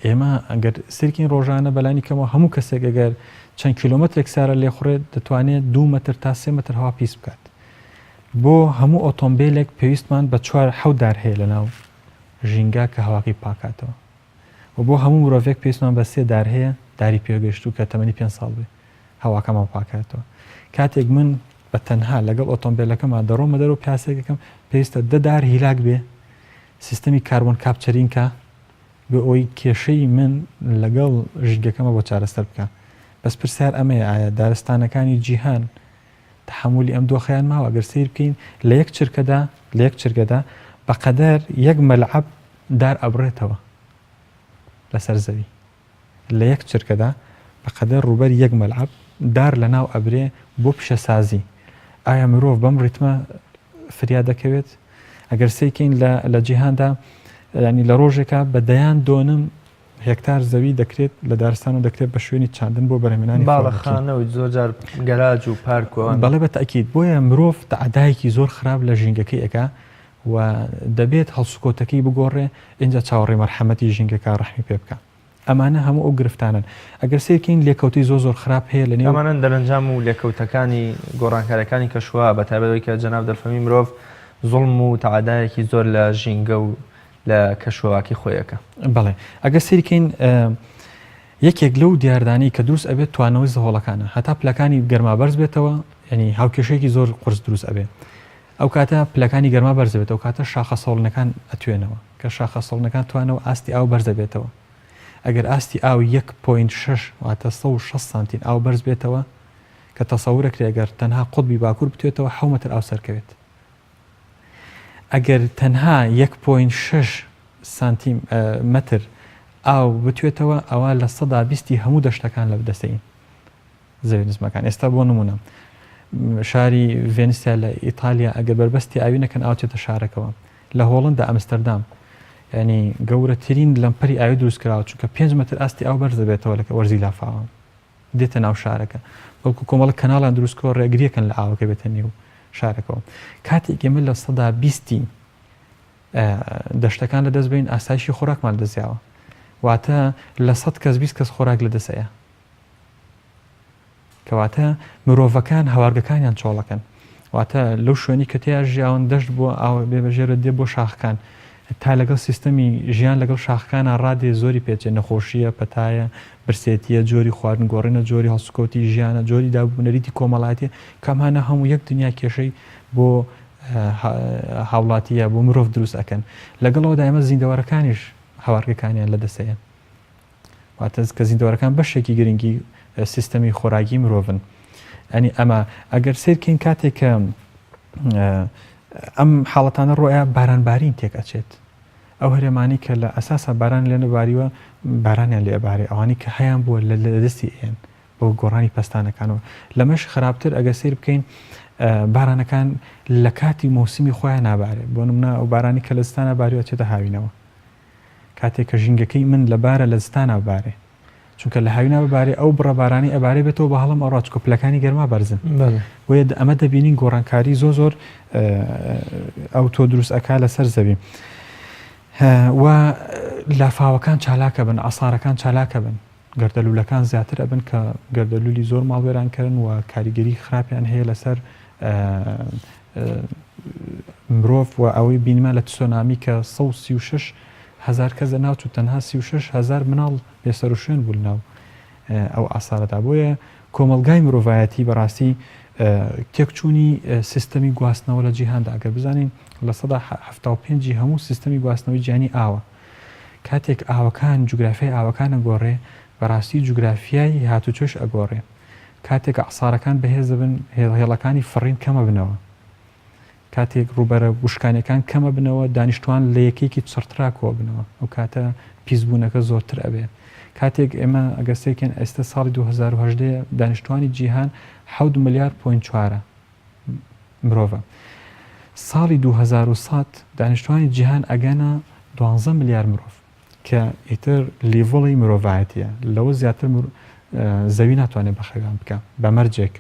ئێمە ئەگەر سرکین ڕۆژانە بەلانی کەمەوە هەموو کەسێک ئەگەر چەند کیلۆمەترێک سارە لێخورێت دەتوانێت 2 متر تا 3 متر هەوا پیس بکات. بۆ هەموو ئۆتۆمبیلێک پێویستمان بە 4 دار هەیە لە ناو ژینگا کە هەواقی پاکاتەوە و بۆ هەموو مرۆڤێک پێویستمان بە 3 دار هەیە داری پێگەشتوو کە تەمەنی 5 ساڵ بێ هەواکەمان پاکاتەوە. کاتێک من بە تەنها لەگەڵ ئۆتۆمبیلەکەمان دەڕۆمە دەرەوە پیاسێکەکەم پێویستە 10 دار هیلاک بێ سیستەمی کاربۆن کاپچەرینکە بۆ ئەوی کێشەی من لەگەڵ ژینگەکەمە بۆ چارەسەر بکە. بەس پرسیار ئەمەیە ئایا دارستانەکانی جیهان تحملی ئەم دۆخەیان ماوە؟ ئەگەر سیر بکەین لە یەک چرکەدا بەقەدەر 1 مەلعەب دار ئەبڕێتەوە لەسەر زەوی، لە یەک چرکەدا بەقەدەر ڕوبەر 1 مەلعەب دار لە ناو ئەبرێ بۆ پیشەسازی. ئایا مرۆڤ بەم ڕیتمە فریا دەکەوێت؟ ئەگەر سیرکەین لە جیهاندا ینی لە ڕۆژێکە بە 2.5 هێکتار زەوی دەکرێت لە دارستان و دەکرێت بە شوێنی چاندن بۆ بەرهەمهێنانی باڵەخانەوە زۆرجار گەراج و پارکەوە. بەڵێ بە تەکید بۆیە مرۆڤ تەعادایەکی زۆر خراپ لە ژینگەکەی ئەکا و دەبێت هەڵسوکۆتەکەی بگۆڕێ اینجا چاوەڕێ مەرحەمەتی ژینگەکە ڕەحمی پێ بکە. ئەمانە هەموو ئەو گرفتانن. ئەگەر سیرکەین لێکەوتی زۆر خراپ هەیە لە نێو ئەمانە دەرەنجام و لێکەوتەکانی گۆڕانکاریەکانی کەشووە بە تایبەتەوەی کە جەناب دەرفەمی مرۆڤ زوڵم و تەعادایەکی زۆر لە ژینگە و لە کەشوواکی خۆیەکە. بەڵێ ئەگەر سیرکەین یەکێک لەو دیاردانی کە دروست ئەبێت توانەوەی زەهۆڵەکانە هەتا پلەکانی گەرما بەرز بێتەوە، ینی هاوکێشەیەکی زۆر قرس دروست ئەبێت. ئەو کاتە پلەکانی گەرما بەرزەبێت ئەو کاتە شاخە ساڵنەکان ئەتوێنەوە کە شاخە ساڵنەکان توانەوە ئاستی ئاو بەرزەبێتەوە ئەگەر ئاستی ئاو 1.6 واتە 106 سانتین ئاو بەرز بێتەوە کە تەسەورەکرێ ئەگەر تەنها قوتبی باکوور بتوێتەوە 7 مەتر ئاو سەرکەوێت ئەگەر تەنها 1.6 سانتیم مەتر ئاو بتوێتەوە ئەوە لە 120 هەموو دەشتەکان لە بدەستەین زەوی نزمەکان ئێستا بۆ نمونە شاری ڤێنسیا لە ئیتالیا ئەگەر بربەستی ئاوی نەکەن ئاوچێتە شارەکەەوە لە هۆڵندا ئەمستەردام ینی گەورەترین لەمپەری ئاوی دروستکراوە چونکە 5 مەتر ئاستی ئاو بەرز دەبێتەوە لە وەرزی لافاوە دێتە ناو شارەکە بەڵکو کۆمەڵە کەناڵیان دروستکەوە ڕێگریەکەن لە ئاوەکە بێتە نێو شارەکەەوە کاتێک ئێمە لە 120 دەشتەکان لە دەست بین ئاسایشی خۆراکمان دەستیاوە واتە لە 100 کەس 20 کەس خۆراک لە دەسەیە کەواتە مرۆڤەکان هەوارگەکانیان چۆڵەکەن واتە لەو شوێنی کە تیا ژیاون دەشت بۆ ئاو بێبەژێرە دێ بۆ شاخەکان تا لەگەڵ سیستەمی ژیان لەگەڵ شاخەکانە ڕادێ زۆری پێچێ نەخۆشیە پەتایە برسێتیە جۆری خواردن گۆڕینە جۆری هەڵسوکەوتی ژیانە جۆری دابوونەریتی کۆمەڵاتیە کەمانە هەموو یەک دنیا کێشەی بۆ هاوڵاتیە بۆ مرۆڤ دروست ئەکەن لەگەڵەوەدا ئێمە زیندەوەرەکانیش هەوارگەکانیان لە دەسەیە واتە کە زیندەوەرەکان بەشێکی گرنگی سیستەمی خۆراکی مرۆڤن ئەنی ئەمە ئەگەر سیرکەین کاتێک کە ئەم حاڵەتانە ڕۆیە بارانبارین تێکەچێت ئەو هەرێمانی کە لە ئەساسا باران لێ نەباریوە بارانیان لێبارێ ئەوانی کە هەیان بووە لە دەستی ئێن بۆ گۆڕانی پەستانەکانەوە لەمەش خراپتر ئەگە سیر بکەین بارانەکان لە کاتی مۆسمی خۆیان نابارێ بۆ نمونە ئەو بارانی کە لە زستانە باریوە چێتە هاوینەوە کاتێک کە ژینگەکەی من لەبارە لە زستانە بارێ چونکە لە هاوینا ببارێ ئەو بڕەبارانی ئەبارێ بێتەوە بە هەڵم ئەڕات کۆپلەکانی گەرما بەرزن بۆیە ئەمە دەبینین گۆڕانکاری زۆر ئەو تۆ دروست ئەکا لەسەر زەوی و لافاوەکان چالاکە بن ئاسارەکان چالاکە بن گەردەلوولەکان زیاتر ئەبن کە گەردەلوولی زۆر ماڵوێرانکردن و کاریگەری خراپیان هەیە لەسەر مرۆڤ و ئەوەی بینمە لە تسۆنامی کە 136 هزار کەس ناو و تەنها 36 هزار مناڵ بێسەر و شوێن بوون ناو ئەو ئاسارەدا بۆیە کۆمەلگای مرۆڤایەتی بەڕاستی تێکچوونی سیستەمی گواستنەوە لە جیهاندا ئەگەر بزانین لە 175 هەموو سیستەمی گواستنەوەی جیهانی ئاوە کاتێک ئاوەکان جوگرافیای ئاوەکان ئەگۆڕێ بەڕاستی جوگرافیای هاتوچۆش ئەگۆڕێ کاتێک ئەعسارەکان بەهێز بن هێڵەکانی فڕین کەمە بنەوە کاتێک ڕوبەرە وشکانەکان کەمە بنەوە دانیشتوان لە یەکێکی چڕترا کۆ بنەوە ئەو کاتە پیسبوونەکە زۆرتر ئەبێ کاتێک ئێمە ئەگەستێکن ئێستا ساڵی 2010 دانیشتوانی جیهان 7 ملیار پوین 4 مرۆڤە ساڵی 2100 دانیشتوانی جیهان ئەگەنە 12 ملیار مرۆڤ کە ئیتر لیڤڵی مرۆڤایەتیە لەوە زیاتر زەوی ناتوانێت بەخێگان بکە بەمەرجێک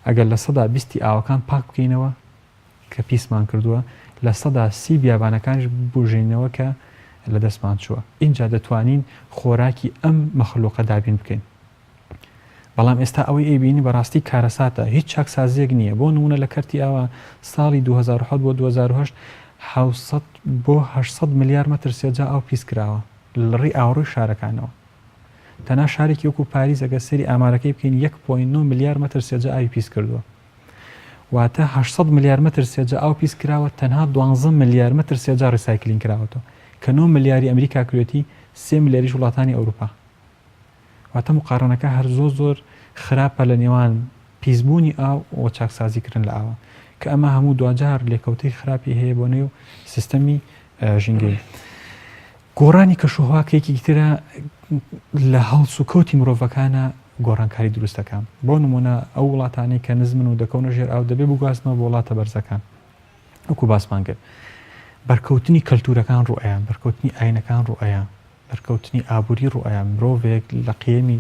ئەگەر لە 120 ئاوەکان پاک بکەینەوە کە پیسمان کردووە لە 130 بیابانەکانش بژینەوە کە لە دەستمان چووە اینجا دەتوانین خۆراکی ئەم مەخلوقە دابین بکەین بەڵام ئێستا ئەوەی ئەیبینی بەڕاستی کارەساتە هیچ چاکسازیەک نییە بۆ نمونە لە کەرتی ئاوە ساڵی 2007 بۆ 2010 700 بۆ 800 ملیار مەتر سێجا ئاو پیس کراوە لەڕێی ئاوڕۆی شارەکانەوە تەنها شارێکی وەکو پاریس ئەگە سەری ئامارەکەی بکەین 1.9 ملیار مەتر سێجا ئاوی پیس کردووە واتە 800 ملیار مەتر سێجا ئاو پیس کراوە تەنها 12 ملیار مەتر سێجا ڕیسایکلین کراوەتەوە کە 9 ملیاری ئەمریکا کوێتی 3 ملیاریش وڵاتانی ئەوروپا واتە مقارنەکە هەر زۆر خراپە لە نێوان پیسبوونی ئاو و چاکسازیکردن لە ئاوە کە ئەمە هەموو دوجار لێکەوتەی خراپی هەیە بۆ نێو سیستەمی ژینگەی گۆڕانی کەشوهواکێکی ترە لە هەڵس و کەوتی مرۆڤەکانە گۆڕانکاری دروستەکان بۆ نمونە ئەو وڵاتانی کە نزمن و دەکەونە ژێر ئاو دەبێ بگواستنەوە بۆ وڵاتە بەرزەکان وەکو باسمان کرد بەرکەوتنی کەلتورەکان ڕوئیان بەرکەوتنی ئاینەکان ڕوئیان بەرکەوتنی ئابووری ڕوئیان مرۆڤێک لە قیەمی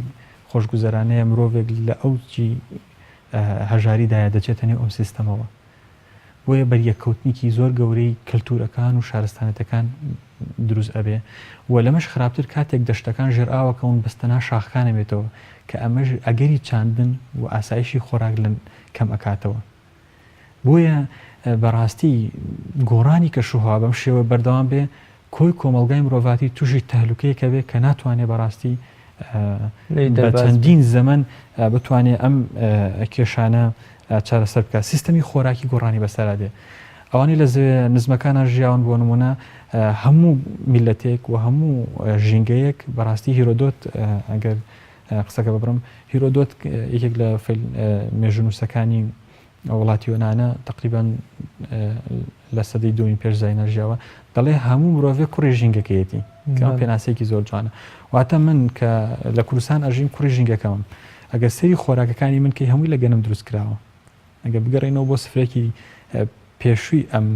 خۆشگوزەرانەیە مرۆڤێک لە ئەوجی هەژاریدایە دەچێتە نێو ئەم سیستەمەوە بۆیە بەریەککەوتنیکی زۆر گەورەی کەلتورەکان و شارستانەتەکان دروست ئەبێ و لەمەش خراپتر کاتێک دەشتەکان ژێر ئاوەکەون بەستەنا شاخەکانە بێتەوە کە ئەمەش ئەگەری چاندن و ئاسایشی خۆراک لە کەم ئەکاتەوە بۆیە بەڕاستی گۆڕانی کەشوهوا بەم شێوە بەردەوام بێ کۆی کۆمەلگای مرۆڤاتی توشی تەهلوکەیەکە بێ کە ناتوانێت بەڕاستی بە چەندین زەمن بتوانێت ئەم کێشانە چارەسەر بکات سیستەمی خۆراکی گۆڕانی بەسەرا دێ ئەوانی لە نزمەکانە ژیاون بۆ نمونە هەموو میلەتێک و هەموو ژینگەیەک بەڕاستی هیرۆدۆت ئەگەر قسەکە ببڕم هیرۆدۆت یەکێک لە مێژونووسەکانی وڵاتی یۆنانە تقریبان لە سەدەی دومی پێشزاینە ژیاوە دەڵێ هەموو مرۆڤێک کوڕی ژینگەکەیەتی کە پێناسەیەکی زۆر جوانە واتە من کە لە کوردستان ئەژین کوڕی ژینگەکەم ئەگەر سەری خۆراکەکانی من کە هەمووی لە گەنم دروست کراوە ئەگەر بگەڕێنەوە بۆ سفرێکی پێشووی ئەم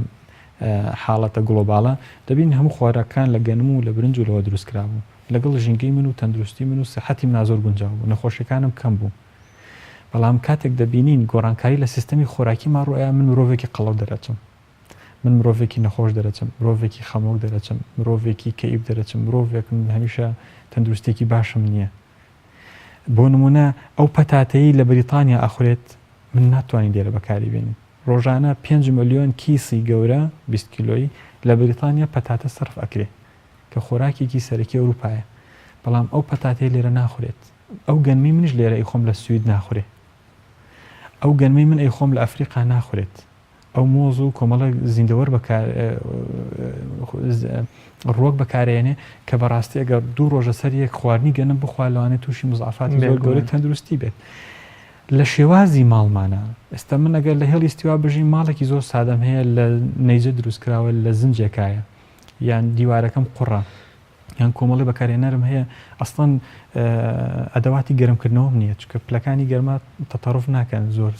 حاڵەتە گلۆباڵە دەبین هەموو خۆراکان لە گەنم و لە برنج و لەوە دروست کرابوو لەگەڵ ژینگەی من و تەندروستی من و سەحەتی من زۆر گونجاو بوو نەخۆشیەکانم کەم بوو بەڵام کاتێک دەبینین گۆڕانکاری لە سیستەمی خۆراکی ماڕۆیە من مرۆڤێکی قەڵەو دەرەچم من مرۆڤێکی نەخۆش دەرەچم مرۆڤێکی خەمۆک دەرەچم مرۆڤێکی کەئیب دەرەچم مرۆڤێکم هەمیشە تەندروستێکی باشم نییە بۆ نمونە ئەو پەتاتەیی لە بریتانیا ئەخورێت من ناتوانین لێرە بەکاری بێنین ڕۆژانە 5 ملیۆن کیسی گەورە 20 کیلۆی لە بریتانیا پەتاتە سەرف ئەکرێ کە خۆراکێکی سەرەکی ئەوروپایە بەڵام ئەو پەتاتەی لێرە ناخورێت ئەو گەنمی منش لێرە ئەی خۆم لە سوید ناخورێ ئەو گەنمی من ئەی خۆم لە ئەفریقا ناخورێت ئەو مۆز و کۆمەڵە زیندەوەر ڕۆک بەکارێنێ کە بەڕاستی ئەگەر 2 ڕۆژە سەر یەک خواردنی گەنم بخوا لەوانێت تووشی مزعفاتی زۆر گەورەی تەندروستی بێت لە شێوازی ماڵمانە ئێستا من ئەگەر لە هێڵی استیوا بژین ماڵێکی زۆر سادەم هەیە لە نەیجە دروستکراوە لە زنجێکایە یان دیوارەکەم قوڕە یان کۆمەڵی بەکارێنەرم هەیە ئەسڵەن ئەدەواتی گەرمکردنەوەم نییە چکە پلەکانی گەرما تەتەڕف ناکەن زۆر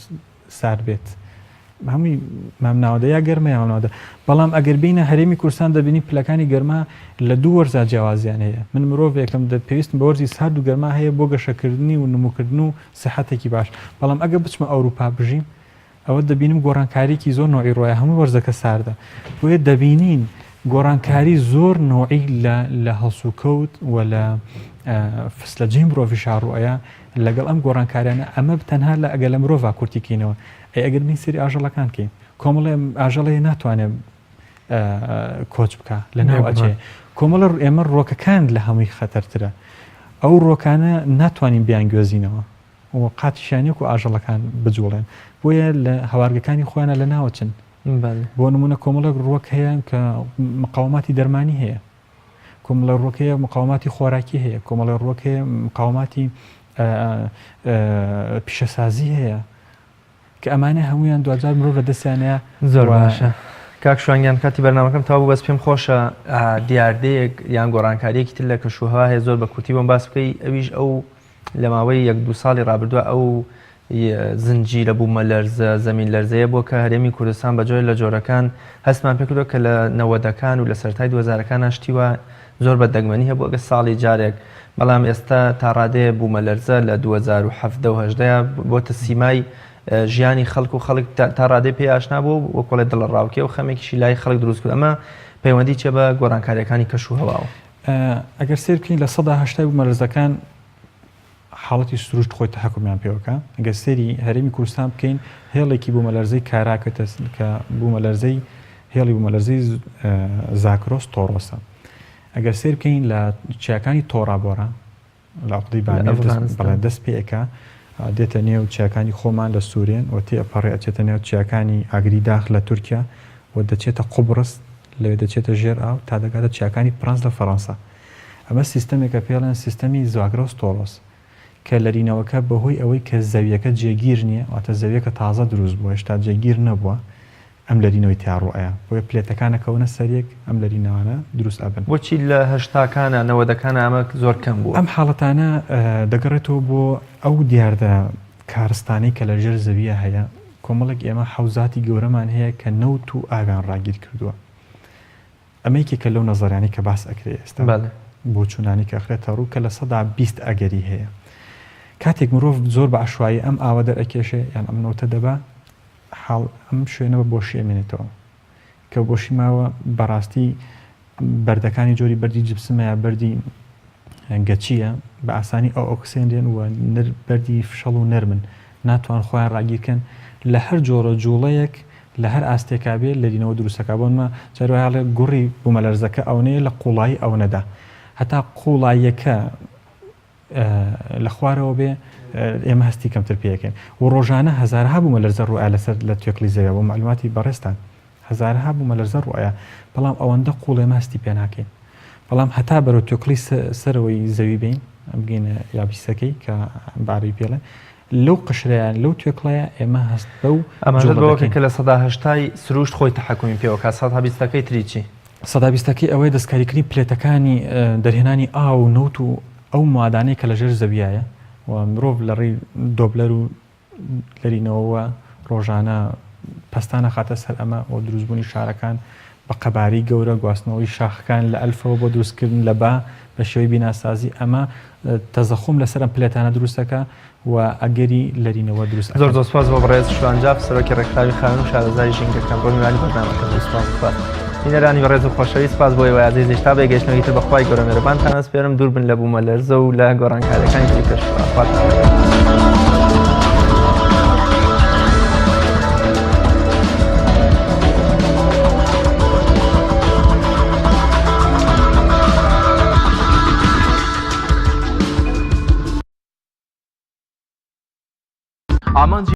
سارد بێت هەمووی مامناوەدە یا گەرمە یا مامناوەدە بەڵام ئەگەر بینە هەرێمی کوردستان دەبینی پلەکانی گەرما لە 2 وەرزا جیاوازیان هەیە من مرۆڤێکم پێویستم بە وەرزی سارد و گەرما هەیە بۆ گەشەکردنی و نموکردن و سەحەتێکی باش بەڵام ئەگە بچمە ئەوروپا بژیم ئەوە دەبینم گۆڕانکاریکی زۆر نوعی ڕۆیە هەموو وەرزەکە ساردە بۆیە دەبینین گۆڕانکاری زۆر نوعی لە هەڵسوکەوت و لە فسلەجەی مرۆڤی شاڕوئەیە لەگەڵ ئەم گۆڕانکاریانە ئەمە تەنها لە ئەگەر لە مرۆڤ کورتیکەینەوە ئەگەر بین سری ئاژەڵەکان کەین کۆمەڵێ ئاژەڵەیە ناتوانێت کۆچ بکە لە ناو ئەچێ کۆمەڵە ئێمە ڕۆکەکان لە هەمووی خەتەرترە ئەو ڕۆکانە ناتوانین بیان گوێزینەوە و قاتیشانێک و ئاژەڵەکان بجوڵێن بۆیە لە هەوارگەکانی خۆیانە لە ناوچن بۆ نمونە کۆمەڵە ڕۆک هەیە کە مقاوماتی دەرمانی هەیە کۆمەڵە ڕۆکەیە مقاوماتی خۆراکی هەیە کۆمەڵە ڕۆکەیە مقاوماتی پیشەسازی هەیە کە ئەمانە هەمویان دوجار مرۆڤ لە دەستیانەیە زۆر باشە کاک شوانگیان کاتی بەرنامەکەم تاوو بەس پێم خۆشە دیاردەیەک یان گۆڕانکاریەکی تر لە کەشوهەوا هەیە زۆر بە کورتی بۆم باس بکەی ئەویش ئەو لە ماوەی 1-2 ساڵی ڕابردووە ئەو زنجیرە بوومە لەرزە زەمین لەرزەیە بۆ کە هەرێمی کوردستان بەجۆی لە جۆرەکان هەستمان پێ کردووە کە لە 90ەکان و لە سەرەتای 2000ەکان شتیوە زۆر بەدەگمەنی هەبوو ئەگە ساڵی جارێک بەڵام ئێستا تا ڕادەیە بوومە لەرزە لە 2017 و 2018 بۆتە سیمای ژیانی خەڵک و خەڵک تا ڕادەی پێ ئاشنا بوو وە کۆڵێ دڵ ڕاوکێ و خەمێکیشی لای خەڵک دروست کرد ئەمە پەیوەندی چێ بە گۆڕانکاریەکانی کەشوهەواوە ئەگەر سیر بکەین لە 180 بوومە لەرزەکان حاڵەتی سروشت خۆی تەحەکومیان پێوەکە ئەگەر سێری هەرێمی کوردستان بکەین هێڵێکی بوومە لەرزەی کاراکەتە کە بوومە لەرزەی هێڵی بوومە لەرزەی زاکرۆس تۆڕۆسە ئەگەر سیر بکەین لە چیاکانی تۆڕابۆرە لە عقدەی بانێ دەست پێەکە دێتە نێو چیاکانی خۆمان لە سوورێن و تێپەڕێ ئەچێتە نێو چیاکانی ئاگری داخ لە تورکیا و دەچێتە قوبرس لەوێ دەچێتە ژێر ئاو تا دەگاتە چیاکانی پرانس لە فەڕەنسا ئەمە سیستەمێکە پێڵێن سیستەمی زاکرۆس تۆڕۆس کە لەرینەوەکە بەهۆی ئەوەی کە زەویەکە جێگیر نییە واتە زەویەکە تازە دروست بووە هێشتا جێگیر نەبووە ئەم لەرینەوەی تیاڕۆیە بۆیە پلێتەکانەکەونە سەرێک ئەم لەرینەوانە دروست ئەبن بۆچی لە هەشتاکانە 90ەکانە ئەمە زۆر کەم بوو ئەم حاڵەتانە دەگەڕێتەوە بۆ ئەو دیاردە کارستانەی کە لە ژێر زەویە هەیە کۆمەڵێک ئێمە حەوزاتی گەورەمان هەیە کە نەوت و ئاگان ڕاگیر کردووە ئەمەیەکێکە لەو نەزەرانی کە باس ئەکرێ ئێستا بۆ چوونانی کە ئەخرێتە ڕوو کە لە 120 ئەگەری هەیە کاتێک مرۆڤ زۆر بە عشوایی ئەم ئاوە دەرئەکێشێ یان ئەم نەوتە دەبا ئەم شوێنەوە بۆشی ئەمێنێتەوە کە بۆشی ماوە بەڕاستی بەردەکانی جۆری بەردی جبسمە یا بەردی گەچیە بە ئاسانی ئەو ئۆکسێنێن و بەردی فشەڵ و نەرمن ناتوان خۆیان ڕاگیرکەن لە هەر جۆرە جوڵەیەک لە هەر ئاستێکا بێ لەرینەوە دروستەکە بۆنمە جارواڵێ گوڕی بوومە لەرزەکە ئەوەیە لە قوڵایی ئەوەنەدا هەتا قوڵاییەکە لە خوارەوە بێ ئێمە هەستی کەمتر پێەکەین و ڕۆژانە هەزارها بوومە لەرزە ڕوئا لەسەر لە توێکلی زەویە بۆ معلوماتی بەڕێستان هەزارها بوومە لەرزە ڕواایە بەڵام ئەوەندە قوڵێ ماستی پێ ناکەین بەڵام هەتا بەرەو تۆکلی سەرەوەی زەوی بین بگەینە یابیستەکەی کە باری پێڵێ لەو قشریان لەو توێکڵایە ئێمە هەست بە و ئەمەژت بەوەکە کە لە سەدا هەشتای سروشت خۆی تەحکومی پێوە کە سەدا بیستەکەی تریچی سەدا بیستەکەی ئەوەی دەستکاریکردنی پلێتەکانی دەرهێنانی ئاو و نەوت و ئەو مادانەی کە لەژێر زەویایە و مرۆڤ لە ڕێی دۆبلەر و لەرینەوەوە ڕۆژانە پەستانە خاتە سەر ئەمە و دروستبوونی شارەکان بە قەباری گەورە گواستنەوەی شاخەکان لە ئەلفەوە بۆ دروستکردن لە با بە شێوەی بیناسازی ئەمە تەزەخم لەسەر ئەم پلێتانە دروستەکە و ئەگەری لەرینەوە دروست زۆر سپاس بۆ بەڕێز شوانجاف سەرۆکی ڕێکخراوی خاوێن و شارەزای ژینگەکان بۆ میوانی بەرنامەکە سپاس بینەرانی بەڕێز و خۆشەویست سپاس بۆ ئێوە هێشتا بێگەشتنەوەی تر بەخوای گەورە مێرەبانتان ئەسپێرم دوور بن لە بوومە لەرزە و لە گۆڕانکاریەکانی تری پێشخوات.